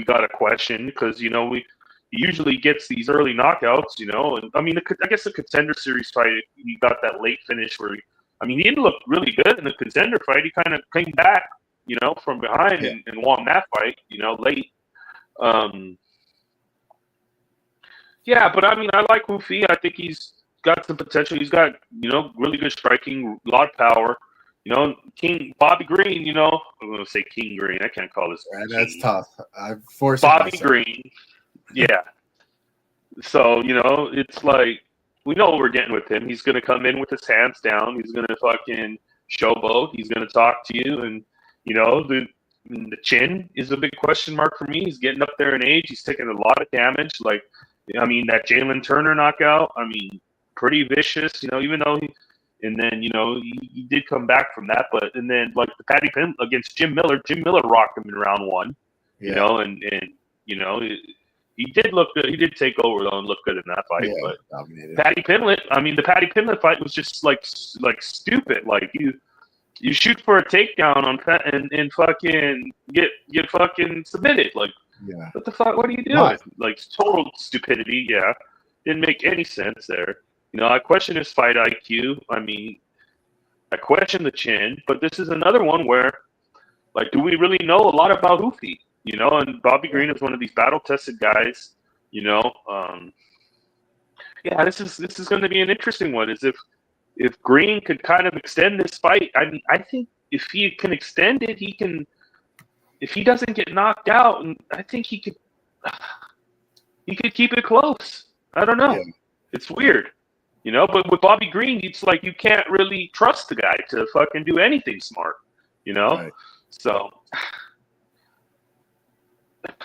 [SPEAKER 2] got to question because, you know, he usually gets these early knockouts, you know. And I mean, I guess the Contender Series fight, he got that late finish where he didn't look really good in the Contender fight. He kind of came back, you know, from behind and won that fight, you know, late. Yeah, but I mean, I like Hoofy. I think he's got some potential. He's got, you know, really good striking, a lot of power. You know, King Bobby Green, you know, I'm going to say King Green. I can't call this.
[SPEAKER 1] That's tough. I'm forced
[SPEAKER 2] Bobby
[SPEAKER 1] myself.
[SPEAKER 2] Green. Yeah. So, you know, it's like, we know what we're getting with him. He's going to come in with his hands down. He's going to fucking showboat. He's going to talk to you. And, you know, the chin is a big question mark for me. He's getting up there in age. He's taking a lot of damage. Like, I mean, that Jalen Turner knockout, I mean, pretty vicious, you know, even though and then, you know, he did come back from that. But, and then, like, the Patty Pim against Jim Miller rocked him in round 1, you know, and you know, he did look good. He did take over, though, and look good in that fight. But
[SPEAKER 1] dominated.
[SPEAKER 2] Patty Pimlet, I mean, the Patty Pimlet fight was just, like stupid. Like, you shoot for a takedown on and fucking get fucking submitted. Like, what the fuck? What are you doing?
[SPEAKER 1] Right.
[SPEAKER 2] Like, total stupidity. Yeah, didn't make any sense there. You know, I question his fight IQ. I mean, I question the chin, but this is another one where, like, do we really know a lot about Hoofy? You know, and Bobby Green is one of these battle-tested guys. You know, yeah, this is going to be an interesting one. Is if Green could kind of extend this fight, I mean, I think if he can extend it, he can. If he doesn't get knocked out, and I think he could keep it close. I don't know.
[SPEAKER 1] Yeah.
[SPEAKER 2] It's weird, you know. But with Bobby Green, it's like you can't really trust the guy to fucking do anything smart, you know.
[SPEAKER 1] Right.
[SPEAKER 2] So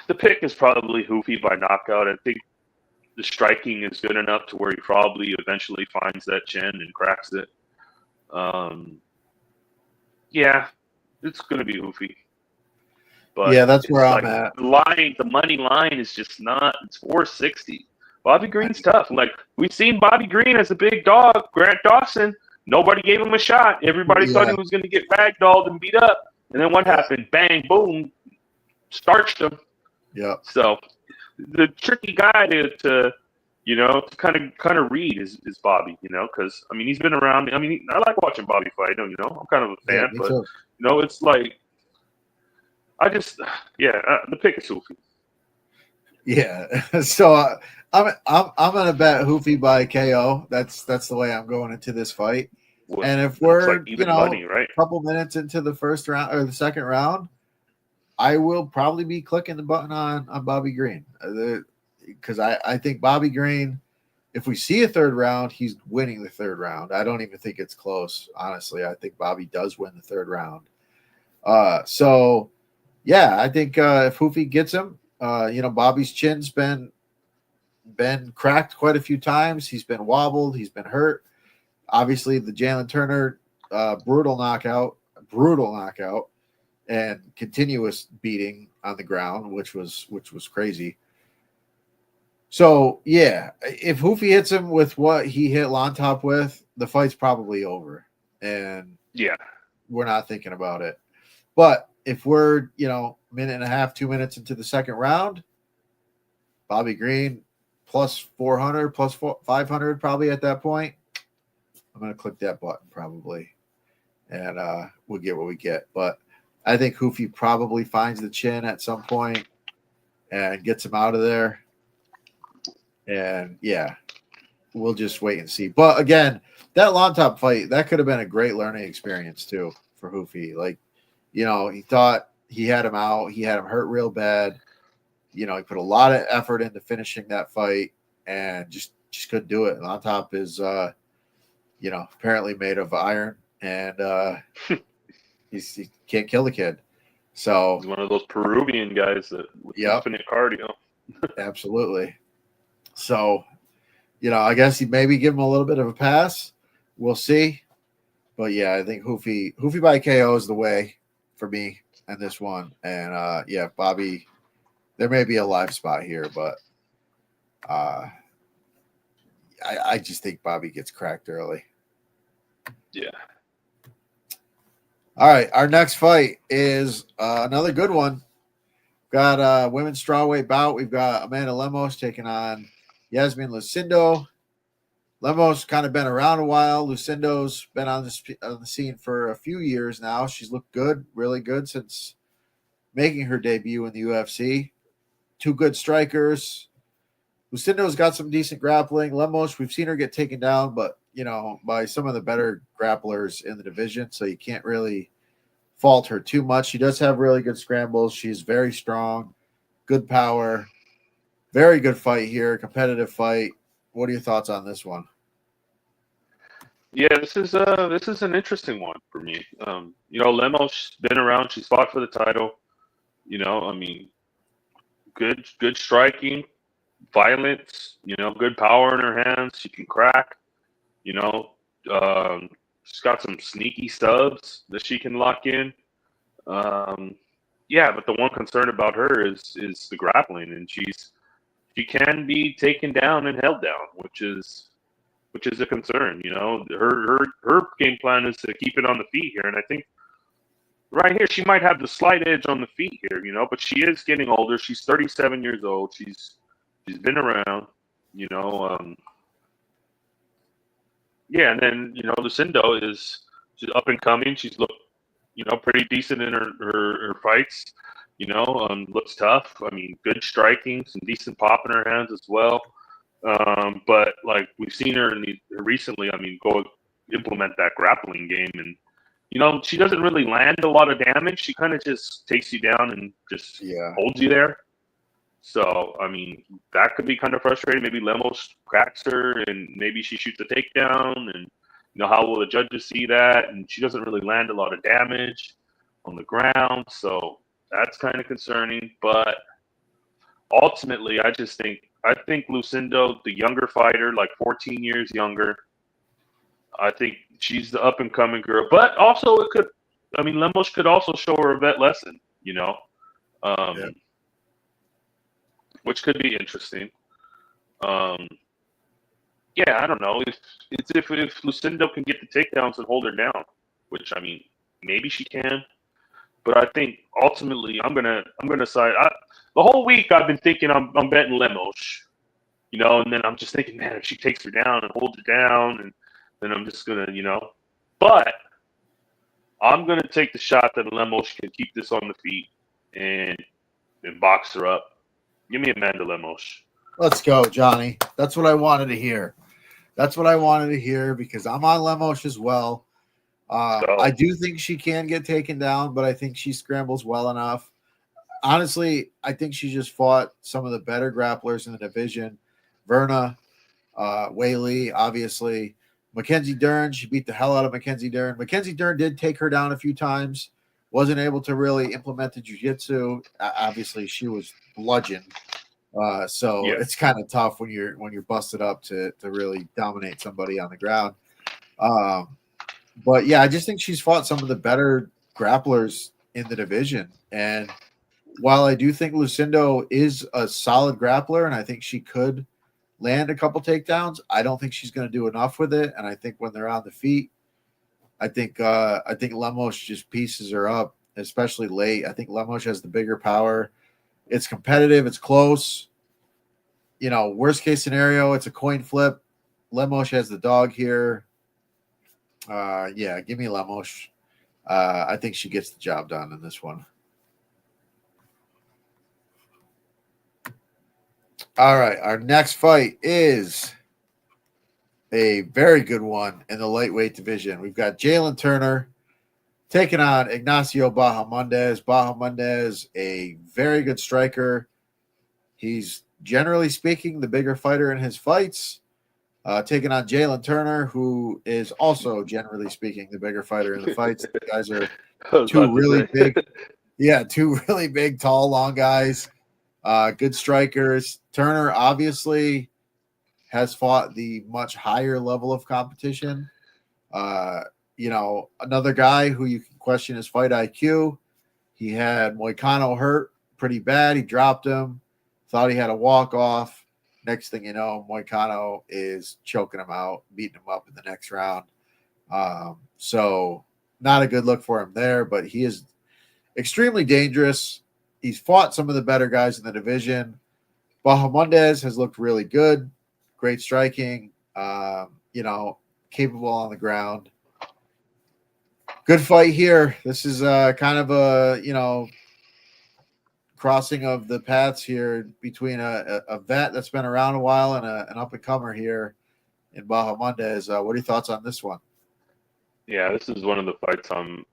[SPEAKER 2] the pick is probably Hoofy by knockout. I think the striking is good enough to where he probably eventually finds that chin and cracks it. Yeah, it's gonna be Hoofy. But
[SPEAKER 1] yeah, that's where I'm at.
[SPEAKER 2] The money line is just not. It's 460. Bobby Green's tough. Like, we've seen Bobby Green as a big dog. Grant Dawson, nobody gave him a shot. Everybody thought he was going to get ragdolled and beat up. And then what happened? Bang, boom, starched him.
[SPEAKER 1] Yeah.
[SPEAKER 2] So the tricky guy to you know, to kind of read is Bobby. You know, because I mean, he's been around. I mean, I like watching Bobby fight. You know, I'm kind of a fan, but
[SPEAKER 1] too.
[SPEAKER 2] you know, it's like. The pick is Hoofy.
[SPEAKER 1] Yeah, so I'm gonna bet Hoofy by KO. That's the way I'm going into this fight. And if we're
[SPEAKER 2] like even money, right?
[SPEAKER 1] a couple minutes into the first round or the second round, I will probably be clicking the button on Bobby Green because I think Bobby Green. If we see a third round, he's winning the third round. I don't even think it's close. Honestly, I think Bobby does win the third round. So. Yeah, I think if Hoofy gets him, you know, Bobby's chin's been cracked quite a few times. He's been wobbled. He's been hurt. Obviously, the Jalen Turner brutal knockout, and continuous beating on the ground, which was crazy. So yeah, if Hoofy hits him with what he hit Lon Top with, the fight's probably over, and we're not thinking about it. But if we're, you know, minute and a half, 2 minutes into the second round, Bobby Green plus 400, plus 500 probably at that point. I'm going to click that button probably, and we'll get what we get. But I think Hoofy probably finds the chin at some point and gets him out of there. And, yeah, we'll just wait and see. But, again, that Lon Top fight, that could have been a great learning experience too for Hoofy. Like, you know, he thought he had him out. He had him hurt real bad. You know, he put a lot of effort into finishing that fight and just couldn't do it. And On Top is, you know, apparently made of iron, and he can't kill the kid. So
[SPEAKER 2] He's one of those Peruvian guys that with infinite cardio.
[SPEAKER 1] Absolutely. So, I guess you maybe give him a little bit of a pass. We'll see. But yeah, I think Hoofy by KO is the way for me in this one. And Bobby, there may be a live spot here, but I just think Bobby gets cracked early.
[SPEAKER 2] Yeah.
[SPEAKER 1] All right, our next fight is another good one. Got women's strawweight bout. We've got Amanda Lemos taking on Yasmin Lucindo. Lemos kind of been around a while. Lucindo's been on the scene for a few years now. She's looked good, really good since making her debut in the UFC. Two good strikers. Lucindo's got some decent grappling. Lemos, we've seen her get taken down, but by some of the better grapplers in the division, so you can't really fault her too much. She does have really good scrambles. She's very strong, good power, very good fight here, competitive fight. What are your thoughts on this one?
[SPEAKER 2] Yeah, this is an interesting one for me. Lemos been around. She's fought for the title. Good striking, violence. Good power in her hands. She can crack. She's got some sneaky subs that she can lock in. But the one concern about her is the grappling, and she can be taken down and held down, which is a concern. Her game plan is to keep it on the feet here, and I think right here she might have the slight edge on the feet here. But she is getting older. She's 37 years old. She's been around. And then Lucindo she's up and coming. She's looked pretty decent in her fights. Looks tough. I mean, good striking, some decent pop in her hands as well. But like we've seen her recently, go implement that grappling game, and she doesn't really land a lot of damage. She kind of just takes you down and just holds you there. So that could be kind of frustrating. Maybe Lemos cracks her, and maybe she shoots a takedown, and how will the judges see that? And she doesn't really land a lot of damage on the ground, so that's kind of concerning. But ultimately, I think Lucindo, the younger fighter, like 14 years younger, I think she's the up and coming girl. But also, Lemos could also show her a vet lesson, which could be interesting. I don't know if Lucindo can get the takedowns and hold her down, which maybe she can. But I think ultimately I'm gonna side. The whole week I've been thinking I'm betting Lemos, and then I'm just thinking, man, if she takes her down and holds her down, and then I'm just gonna, But I'm gonna take the shot that Lemos can keep this on the feet and box her up. Give me Amanda Lemos.
[SPEAKER 1] Let's go, Johnny. That's what I wanted to hear. Because I'm on Lemos as well. I do think she can get taken down, but I think she scrambles well enough. Honestly, I think she just fought some of the better grapplers in the division. Verna, Whaley, obviously. Mackenzie Dern, she beat the hell out of Mackenzie Dern. Mackenzie Dern did take her down a few times. Wasn't able to really implement the jiu-jitsu. Obviously, she was bludgeoned. It's kind of tough when you're busted up to really dominate somebody on the ground. But yeah, I just think she's fought some of the better grapplers in the division. And while I do think Lucindo is a solid grappler, and I think she could land a couple takedowns, I don't think she's going to do enough with it. And I think when they're on the feet, I think Lemos just pieces her up, especially late. I think Lemos has the bigger power. It's competitive. It's close. Worst case scenario, it's a coin flip. Lemos has the dog here. Give me Lemos. I think she gets the job done in this one. All right, our next fight is a very good one in the lightweight division. We've got Jalen Turner taking on Ignacio Bahamondes. Bahamondes, a very good striker. He's generally speaking the bigger fighter in his fights. Taking on Jalen Turner, who is also generally speaking the bigger fighter in the fights. The guys are two really big. Yeah, two really big, tall, long guys. Good strikers. Turner obviously has fought the much higher level of competition. Another guy who you can question his fight IQ. He had Moicano hurt pretty bad. He dropped him. Thought he had a walk off. Next thing you know, Moicano is choking him out, beating him up in the next round. So not a good look for him there, but he is extremely dangerous. He's fought some of the better guys in the division. Bahamondes has looked really good. Great striking. Capable on the ground. Good fight here. This is kind of a, crossing of the paths here between a vet that's been around a while and an up-and-comer here in Bahamondes. What are your thoughts on this one?
[SPEAKER 2] Yeah, this is one of the fights I'm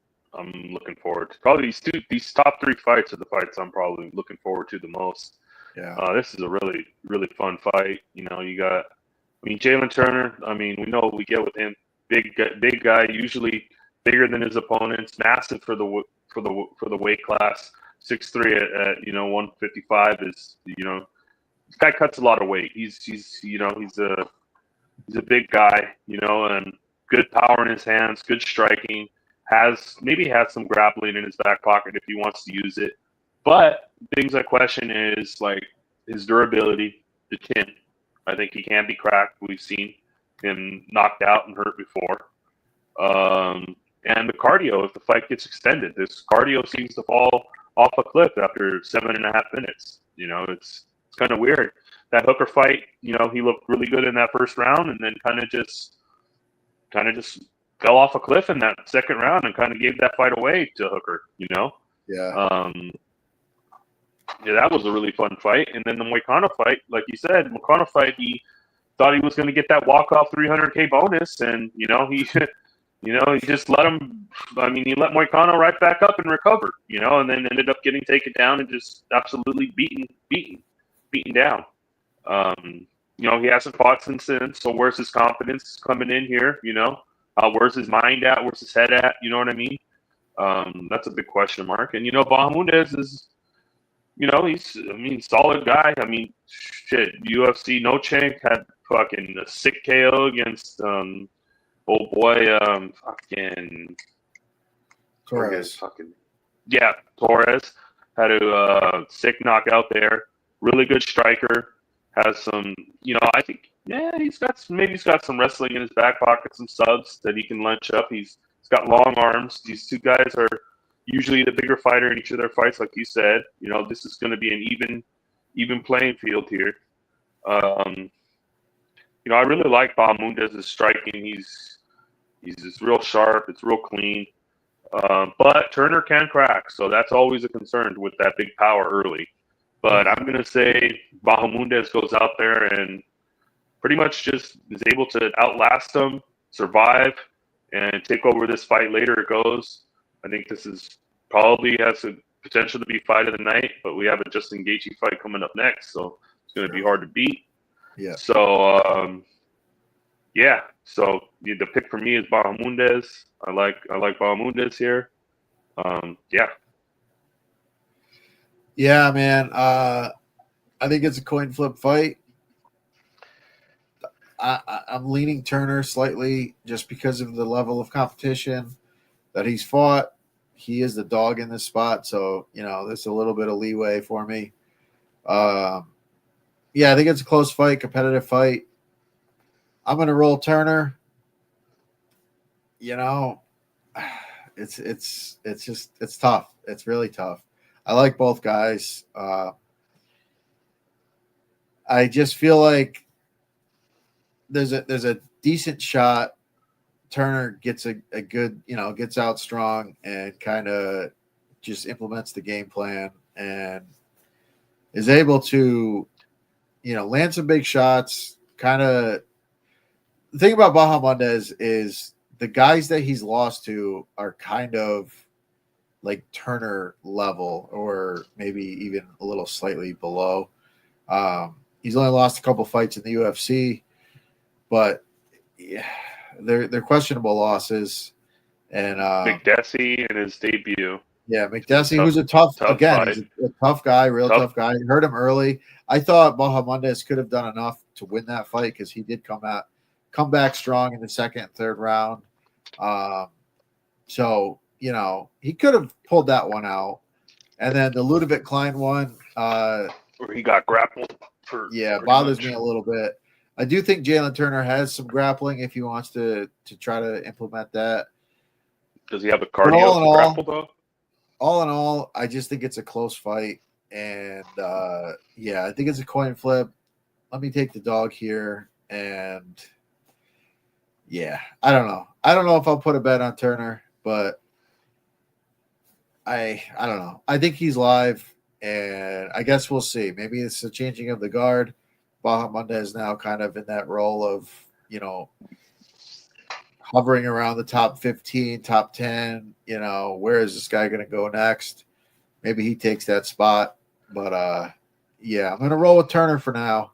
[SPEAKER 2] looking forward to. Probably these top 3 fights are the fights I'm probably looking forward to the most.
[SPEAKER 1] Yeah.
[SPEAKER 2] This is a really, really fun fight. You got, Jalen Turner. We know what we get with him. Big guy, usually bigger than his opponents. Massive for the weight class. 6'3" at 155 is this guy cuts a lot of weight. He's a big guy, and good power in his hands, good striking. Has some grappling in his back pocket if he wants to use it. But things I question is like his durability, the chin. I think he can be cracked. We've seen him knocked out and hurt before. And the cardio, if the fight gets extended, this cardio seems to fall off a cliff after 7.5 minutes. It's kind of weird. That Hooker fight, he looked really good in that first round, and then kind of just fell off a cliff in that second round and kind of gave that fight away to Hooker.
[SPEAKER 1] Yeah.
[SPEAKER 2] Yeah, that was a really fun fight. And then the Moicano fight, like you said, he thought he was going to get that walk-off 300K bonus, and he just let him. He let Moicano right back up and recover, and then ended up getting taken down and just absolutely beaten down. He hasn't fought since then. So where's his confidence coming in here? Where's his mind at? Where's his head at? You know what I mean? That's a big question mark. And Bahamondes is, he's solid guy. UFC Nochank had fucking a sick KO against old boy, fucking
[SPEAKER 1] Torres.
[SPEAKER 2] Torres had a sick knockout there. Really good striker. Has some, I think, he's got some wrestling in his back pocket, some subs that he can lunch up. He's got long arms. These two guys are usually the bigger fighter in each of their fights, like you said. This is going to be an even playing field here. I really like Bahamondes' striking. He's just real sharp. It's real clean. But Turner can crack, so that's always a concern with that big power early. But I'm going to say Bahamondes goes out there and pretty much just is able to outlast them, survive, and take over this fight later it goes. I think this is probably has the potential to be fight of the night, but we have a Justin Gaethje fight coming up next, so it's going to be hard to beat.
[SPEAKER 1] Yeah.
[SPEAKER 2] So, So the pick for me is Bahamondes. I like Bahamondes here.
[SPEAKER 1] Yeah, man. I think it's a coin flip fight. I'm leaning Turner slightly just because of the level of competition that he's fought. He is the dog in this spot, so there's a little bit of leeway for me. I think it's a close fight, competitive fight. I'm gonna roll Turner. It's tough. It's really tough. I like both guys. I just feel like there's a decent shot. Turner gets a good, gets out strong and kind of just implements the game plan and is able to, land some big shots. Kind of the thing about Bahamondes is the guys that he's lost to are kind of like Turner level or maybe even a little slightly below. He's only lost a couple fights in the UFC, but they're questionable losses. And
[SPEAKER 2] Big Desi in his debut.
[SPEAKER 1] Yeah, McDessie, who's a tough again,
[SPEAKER 2] fight.
[SPEAKER 1] he's a tough guy, tough guy. Hurt him early. I thought Bahamondes could have done enough to win that fight because he did come back strong in the second and third round. So he could have pulled that one out. And then the Ludovic Klein one,
[SPEAKER 2] where he got grappled
[SPEAKER 1] bothers me a little bit. I do think Jalen Turner has some grappling if he wants to try to implement that.
[SPEAKER 2] Does he have the cardio to grapple though?
[SPEAKER 1] All in all, I just think it's a close fight. And I think it's a coin flip. Let me take the dog here. And I don't know. I don't know if I'll put a bet on Turner, but I don't know. I think he's live, and I guess we'll see. Maybe it's a changing of the guard. Bahamondes is now kind of in that role of, hovering around the top 15, top 10. Where is this guy going to go next? Maybe he takes that spot. But, I'm going to roll with Turner for now.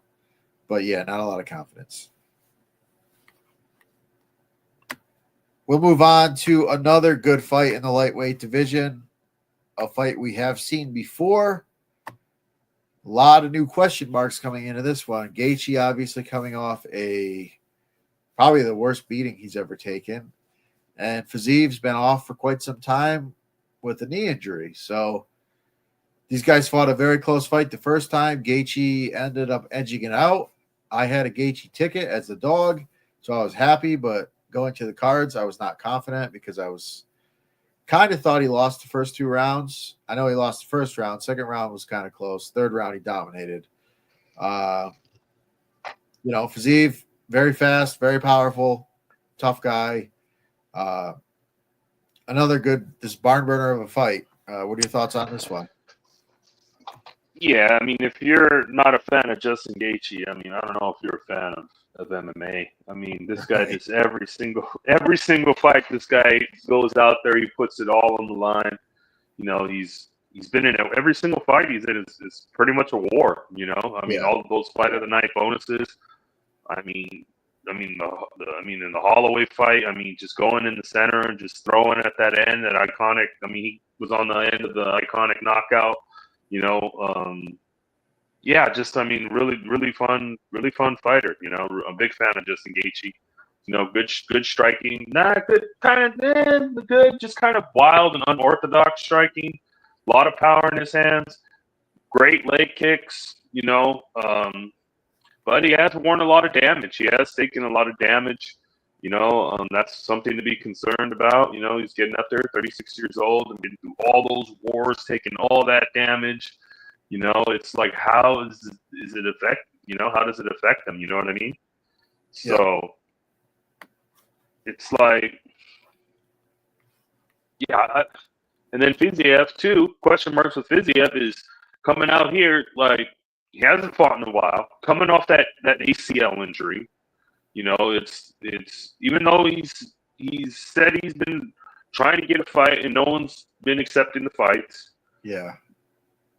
[SPEAKER 1] But, not a lot of confidence. We'll move on to another good fight in the lightweight division, a fight we have seen before. A lot of new question marks coming into this one. Gaethje obviously coming off probably the worst beating he's ever taken. And Fiziev been off for quite some time with a knee injury. So these guys fought a very close fight the first time. Gaethje ended up edging it out. I had a Gaethje ticket as a dog, so I was happy, but going to the cards, I was not confident because I was kind of thought he lost the first two rounds. I know he lost the first round. Second round was kind of close. Third round, he dominated. Fiziev, very fast, very powerful, tough guy. This barn burner of a fight. What are your thoughts on this one?
[SPEAKER 2] Yeah, I mean, if you're not a fan of Justin Gaethje, I mean, I don't know if you're a fan of MMA. I mean, this guy just every single fight, this guy goes out there, he puts it all on the line. He's been in every single fight he's in. It's pretty much a war. I mean, all of those fight of the night bonuses. I mean, in the Holloway fight, I mean, just going in the center and just throwing at that end, that iconic. I mean, he was on the end of the iconic knockout. Really fun fighter. A big fan of Justin Gaethje. Good striking, not good, good, just kind of wild and unorthodox striking. A lot of power in his hands. Great leg kicks. But he has worn a lot of damage. He has taken a lot of damage. That's something to be concerned about. He's getting up there, 36 years old, and been through all those wars, taking all that damage. It's like, how is it affect? How does it affect them? You know what I mean?
[SPEAKER 1] Yeah.
[SPEAKER 2] So it's like, and then Fiziev too. Question marks with Fiziev is coming out here like he hasn't fought in a while, coming off that ACL injury. It's even though he's said he's been trying to get a fight and no one's been accepting the fights.
[SPEAKER 1] Yeah.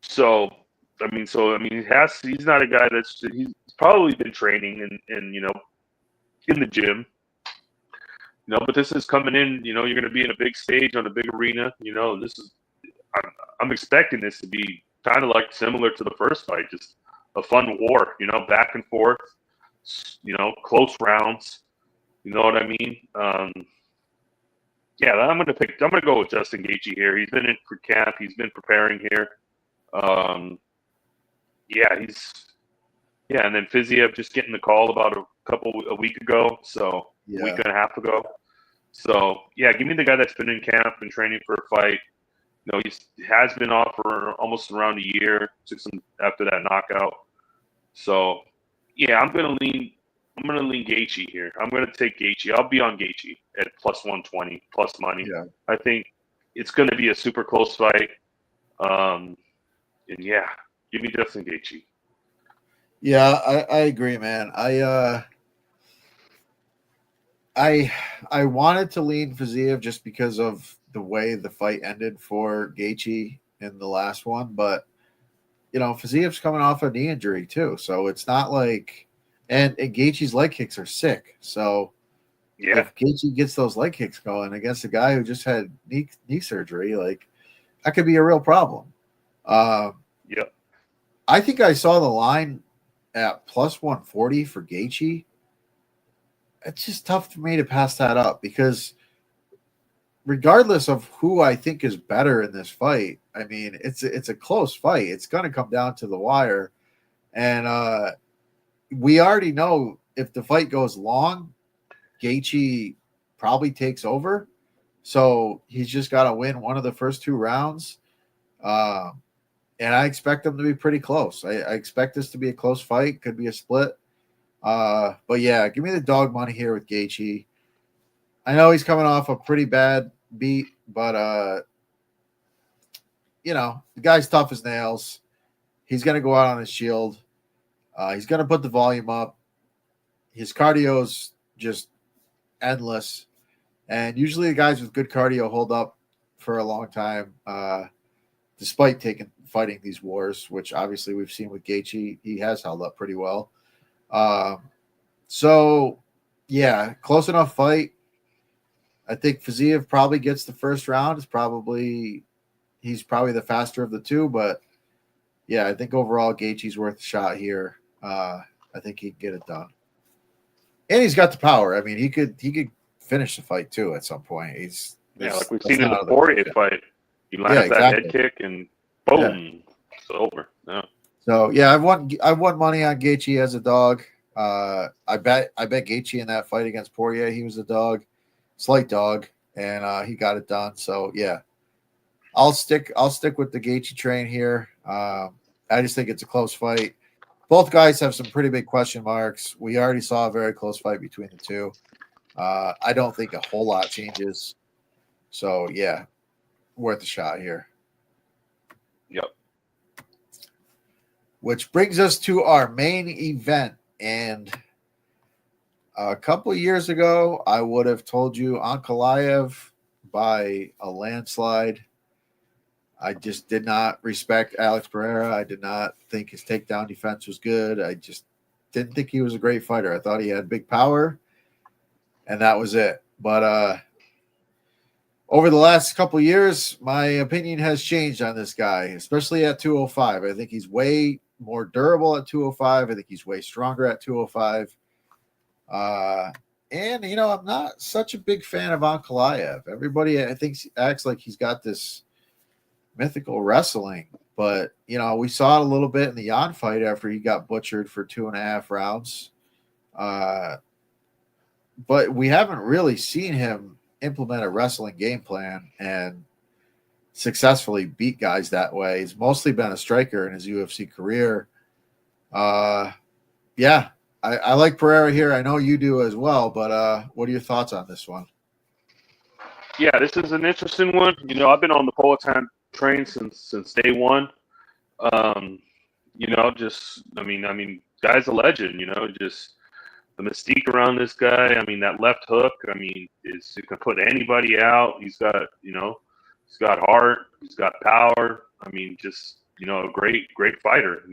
[SPEAKER 2] So he's not a guy he's probably been training and in the gym. But this is coming in. You're going to be in a big stage on a big arena. I'm expecting this to be kind of like similar to the first fight, just a fun war. Back and forth. Close rounds. You know what I mean? I'm going to go with Justin Gaethje here. He's been in for camp. He's been preparing here. And then Fiziev just getting the call about a week ago, so a week and a half ago. So give me the guy that's been in camp and training for a fight. He has been off for almost around a year. Took some after that knockout. So I'm gonna lean Gaethje here. I'm gonna take Gaethje. I'll be on Gaethje at plus 120, plus money.
[SPEAKER 1] Yeah.
[SPEAKER 2] I think it's gonna be a super close fight. Give me Justin Gaethje.
[SPEAKER 1] Yeah, I agree, man. I wanted to lean Fiziev just because of the way the fight ended for Gaethje in the last one, but Fiziev's coming off a knee injury too, so it's not like, and Gaethje's leg kicks are sick. So if Gaethje gets those leg kicks going against a guy who just had knee surgery, like that could be a real problem.
[SPEAKER 2] Yeah.
[SPEAKER 1] I think I saw the line at plus 140 for Gaethje. It's just tough for me to pass that up because regardless of who I think is better in this fight, I mean, it's a close fight. It's going to come down to the wire. And we already know if the fight goes long, Gaethje probably takes over. So he's just got to win one of the first 2 rounds. And I expect them to be pretty close. I expect this to be a close fight. Could be a split. But yeah, give me the dog money here with Gaethje. I know he's coming off a pretty bad beat, but the guy's tough as nails. He's going to go out on his shield. He's going to put the volume up. His cardio's just endless. And usually the guys with good cardio hold up for a long time, despite fighting these wars, which obviously we've seen with Gaethje. He has held up pretty well. So, yeah, close enough fight. I think Fiziev probably gets the first round. He's probably the faster of the 2, but yeah, I think overall Gaethje's worth a shot here. I think he can get it done, and he's got the power. I mean, he could finish the fight too at some point.
[SPEAKER 2] Like we've seen in the Poirier fight. He lands that head kick and boom, it's over. Yeah.
[SPEAKER 1] So yeah, I've won money on Gaethje as a dog. I bet Gaethje in that fight against Poirier, he was a dog, slight dog, and he got it done. So yeah, I'll stick with the Gaethje train here. I just think it's a close fight. Both guys have some pretty big question marks. We already saw a very close fight between the 2. I don't think a whole lot changes. So yeah, worth a shot here.
[SPEAKER 2] Yep.
[SPEAKER 1] Which brings us to our main event. And a couple of years ago, I would have told you Ankalaev by a landslide. I just did not respect Alex Pereira. I did not think his takedown defense was good. I just didn't think he was a great fighter. I thought he had big power, and that was it. But over the last couple of years, my opinion has changed on this guy, especially at 205. I think he's way more durable at 205. I think he's way stronger at 205. And, I'm not such a big fan of Ankalaev. Everybody, I think, acts like he's got this mythical wrestling. But, we saw it a little bit in the Jan fight after he got butchered for 2.5 rounds. But we haven't really seen him implement a wrestling game plan and successfully beat guys that way. He's mostly been a striker in his UFC career. Yeah, I like Pereira here. I know you do as well, but what are your thoughts on this one?
[SPEAKER 2] Yeah, this is an interesting one. I've been on the Politan train since day one. Guy's a legend, just the mystique around this guy. I mean, that left hook, it can put anybody out. He's got, he's got heart, he's got power. A great fighter,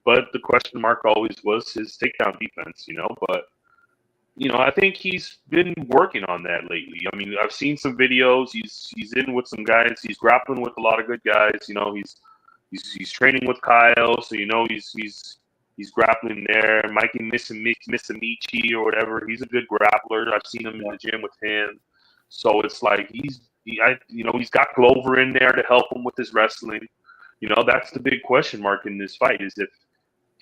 [SPEAKER 2] But the question mark always was his takedown defense, But, I think he's been working on that lately. I've seen some videos. He's in with some guys. He's grappling with a lot of good guys. He's training with Kyle, so he's grappling there. Mikey Misamichi or whatever. He's a good grappler. I've seen him in the gym with him. So it's like he's got Glover in there to help him with his wrestling. That's the big question mark in this fight is if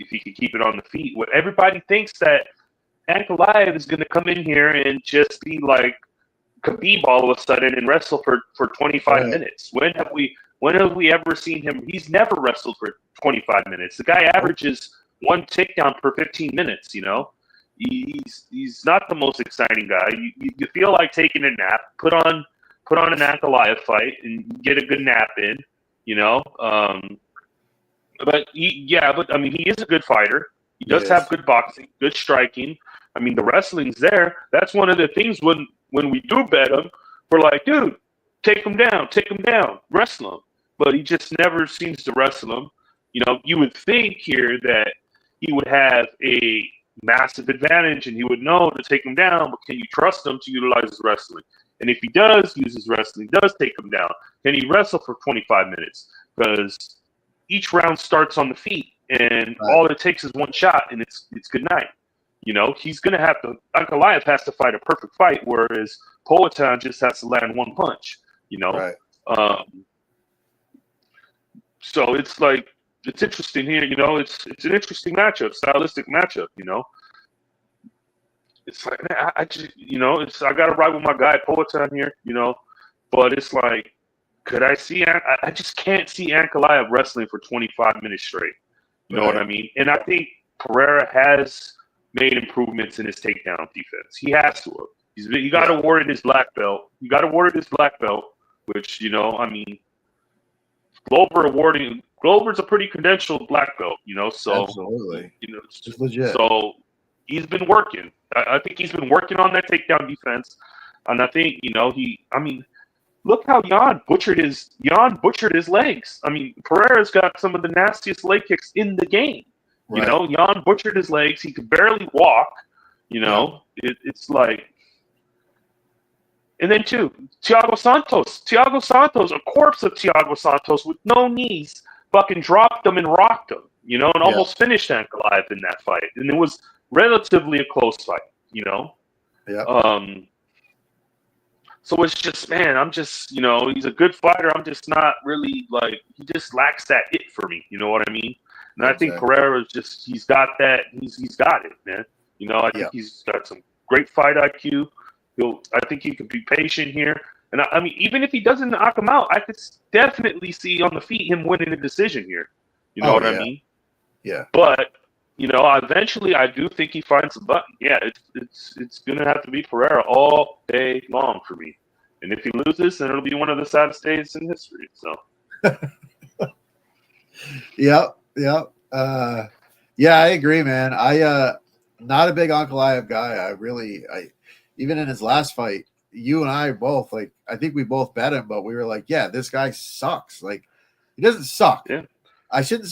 [SPEAKER 2] he can keep it on the feet. What everybody thinks that Ankalaev is going to come in here and just be like Khabib all of a sudden and wrestle for 25 minutes. When have we ever seen him? He's never wrestled for 25 minutes. The guy averages one takedown per 15 minutes. He's not the most exciting guy. You feel like taking a nap. Put on an Ankalaev fight and get a good nap in. But he is a good fighter. He does have good boxing, good striking. The wrestling's there. That's one of the things when we do bet him, we're like, dude, take him down, wrestle him. But he just never seems to wrestle him. You would think here that he would have a massive advantage and he would know to take him down, but can you trust him to utilize his wrestling? And if he does use his wrestling, does take him down, can he wrestle for 25 minutes? Because each round starts on the feet, and all it takes is one shot, and it's good night. You know, he's going to have to – Ankalaev has to fight a perfect fight, whereas Poatan just has to land one punch, you know.
[SPEAKER 1] Right.
[SPEAKER 2] So it's like – it's interesting here, you know. It's an interesting matchup, stylistic matchup, you know. It's like, man, I just – you know, I got to ride with my guy Poatan here, you know. But it's like, could I see – I just can't see Ankalaev wrestling for 25 minutes straight. You know what I mean? And I think Pereira has – made improvements in his takedown defense. He has to have. He got awarded his black belt. He got awarded his black belt, which, you know, I mean, Glover's a pretty credentialed black belt, you know, so
[SPEAKER 1] absolutely,
[SPEAKER 2] you know,
[SPEAKER 1] it's legit.
[SPEAKER 2] So he's been working. I think he's been working on that takedown defense, and I think, you know, look how Jan butchered his legs. I mean, Pereira's got some of the nastiest leg kicks in the game. You know, Jan butchered his legs. He could barely walk. You know, it's like, and then Thiago Santos, a corpse of Thiago Santos with no knees, fucking dropped him and rocked him. You know, and almost finished Ankalaev in that fight. And it was relatively a close fight. You know.
[SPEAKER 1] Yeah.
[SPEAKER 2] So it's just, man, I'm just, you know, he's a good fighter. I'm just not really like, he just lacks that it for me. You know what I mean? And I think Pereira is just, he's got that, he's got it, man. You know, I think he's got some great fight IQ. I think he could be patient here. And I mean, even if he doesn't knock him out, I could definitely see on the feet him winning the decision here. You know what I mean?
[SPEAKER 1] Yeah.
[SPEAKER 2] But, you know, eventually I do think he finds the button. Yeah, it's going to have to be Pereira all day long for me. And if he loses, then it'll be one of the saddest days in history. So.
[SPEAKER 1] Yep. Yeah, I agree, man. Not a big Ankalaev guy. Even in his last fight, you and I both, like, I think we both bet him, but we were like, yeah, this guy sucks. Like, he doesn't suck.
[SPEAKER 2] Yeah.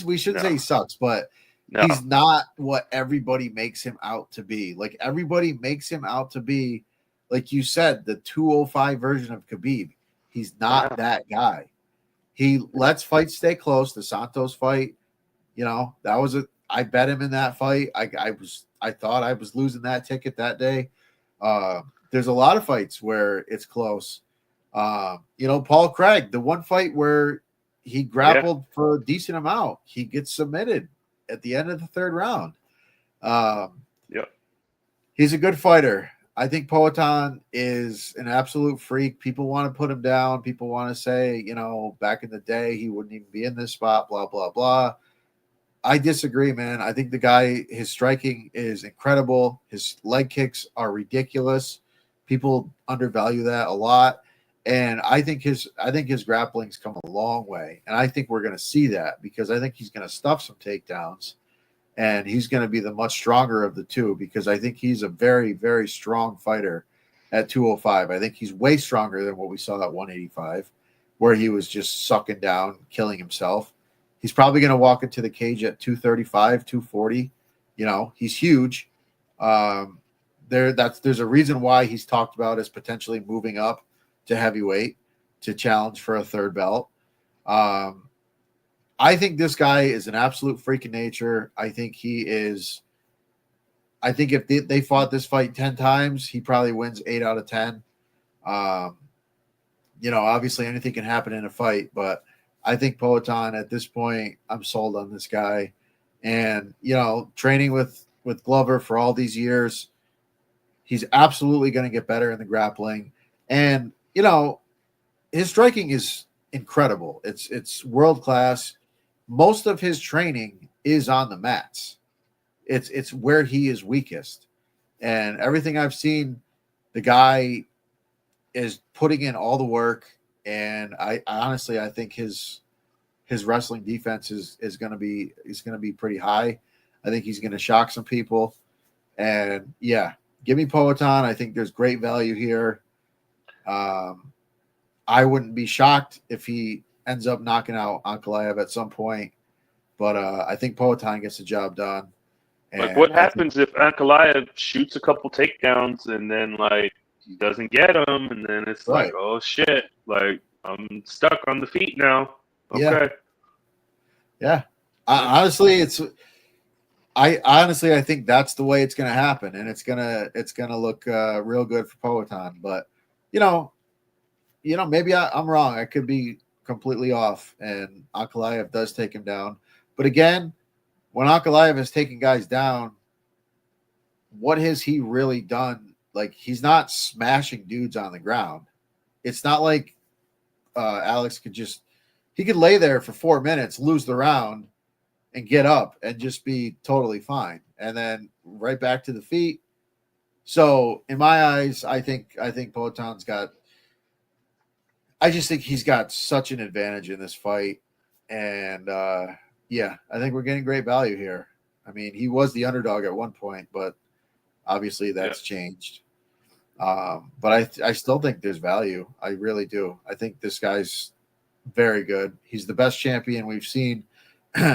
[SPEAKER 1] We shouldn't say he sucks, but he's not what everybody makes him out to be. Like, everybody makes him out to be, like you said, the 205 version of Khabib. He's not that guy. He lets fights stay close. The Santos fight, you know, I bet him in that fight. I thought I was losing that ticket that day. There's a lot of fights where it's close. You know, Paul Craig, the one fight where he grappled for a decent amount, he gets submitted at the end of the third round. He's a good fighter. I think Poatan is an absolute freak. People want to put him down. People want to say, you know, back in the day, he wouldn't even be in this spot, blah, blah, blah. I disagree, man. I think the guy, his striking is incredible. His leg kicks are ridiculous. People undervalue that a lot. And I think his grappling's come a long way. And I think we're going to see that because I think he's going to stuff some takedowns. And he's going to be the much stronger of the two because I think he's a very, very strong fighter at 205. I think he's way stronger than what we saw at 185, where he was just sucking down, killing himself. He's probably going to walk into the cage at 235, 240. You know, he's huge. There's a reason why he's talked about as potentially moving up to heavyweight to challenge for a third belt. I think this guy is an absolute freak of nature. I think if they fought this fight 10 times, he probably wins 8 out of 10. You know, obviously anything can happen in a fight, but I think Poatan at this point, I'm sold on this guy. And, you know, training with Glover for all these years, he's absolutely going to get better in the grappling. And, you know, his striking is incredible. It's world class. Most of his training is on the mats. It's where he is weakest. And everything I've seen, the guy is putting in all the work. And I honestly think his wrestling defense is going to be pretty high. I think he's going to shock some people. And yeah, give me Poatan. I think there's great value here. I wouldn't be shocked if he ends up knocking out Ankalaev at some point, but I think Poatan gets the job done. And
[SPEAKER 2] like, what happens if Ankalaev shoots a couple takedowns and then like he doesn't get them, and then it's like, oh shit, like I'm stuck on the feet now. Okay.
[SPEAKER 1] Yeah. I think that's the way it's going to happen, and it's gonna look real good for Poatan. But maybe I'm wrong. I could be completely off, and Ankalaev does take him down. But again, when Ankalaev has taken guys down, what has he really done? Like, he's not smashing dudes on the ground. It's not like Alex could lay there for 4 minutes, lose the round, and get up and just be totally fine, and then right back to the feet. So in my eyes, I think Poatan's got. I just think he's got such an advantage in this fight, and I think we're getting great value here. I mean, he was the underdog at one point, but obviously that's changed. But I still think there's value. I really do. I think this guy's very good. He's the best champion we've seen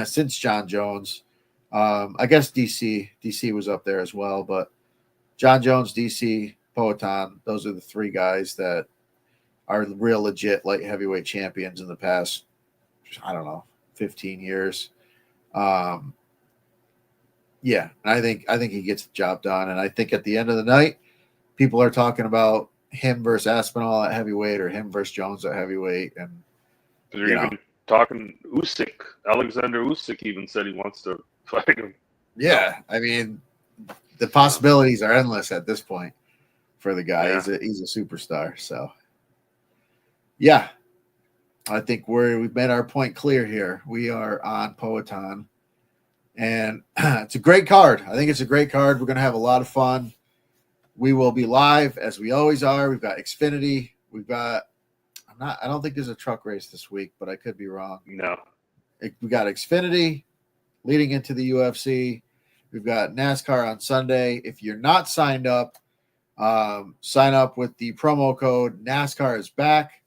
[SPEAKER 1] since John Jones. I guess DC was up there as well, but John Jones, DC, Poatan, those are the three guys that are real legit light heavyweight champions in the past, 15 years. And I think he gets the job done. And I think at the end of the night, people are talking about him versus Aspinall at heavyweight or him versus Jones at heavyweight. And
[SPEAKER 2] they're even talking Usyk. Alexander Usyk even said he wants to fight him.
[SPEAKER 1] Yeah, I mean, the possibilities are endless at this point for the guy.
[SPEAKER 2] Yeah.
[SPEAKER 1] He's a superstar. So, yeah, I think we've made our point clear here. We are on Poatan, and it's a great card. I think it's a great card. We're going to have a lot of fun. We will be live as we always are. We've got Xfinity. We've got. I don't think there's a truck race this week, but I could be wrong.
[SPEAKER 2] No.
[SPEAKER 1] We got Xfinity leading into the UFC. We've got NASCAR on Sunday. If you're not signed up, sign up with the promo code NASCAR is back,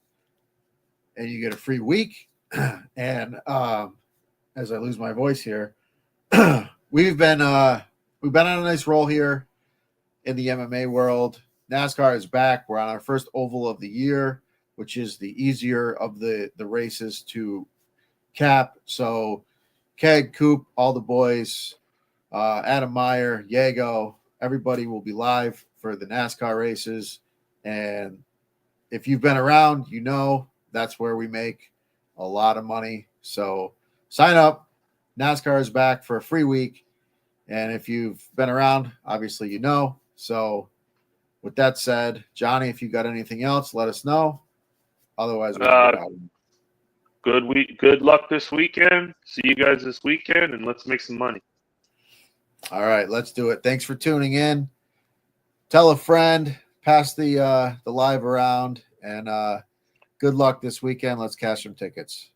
[SPEAKER 1] and you get a free week. And as I lose my voice here, we've been on a nice roll here in the MMA world. NASCAR is back. We're on our first oval of the year, which is the easier of the races to cap. So Keg, Coop, all the boys, Adam Meyer, Yago, everybody will be live for the NASCAR races. And if you've been around, that's where we make a lot of money. So sign up. NASCAR is back for a free week. And if you've been around, obviously So with that said, Johnny, if you got anything else, let us know. Otherwise, we'll get out.
[SPEAKER 2] Good luck this weekend. See you guys this weekend, and let's make some money.
[SPEAKER 1] All right, let's do it. Thanks for tuning in. Tell a friend, pass the live around, and good luck this weekend. Let's cash some tickets.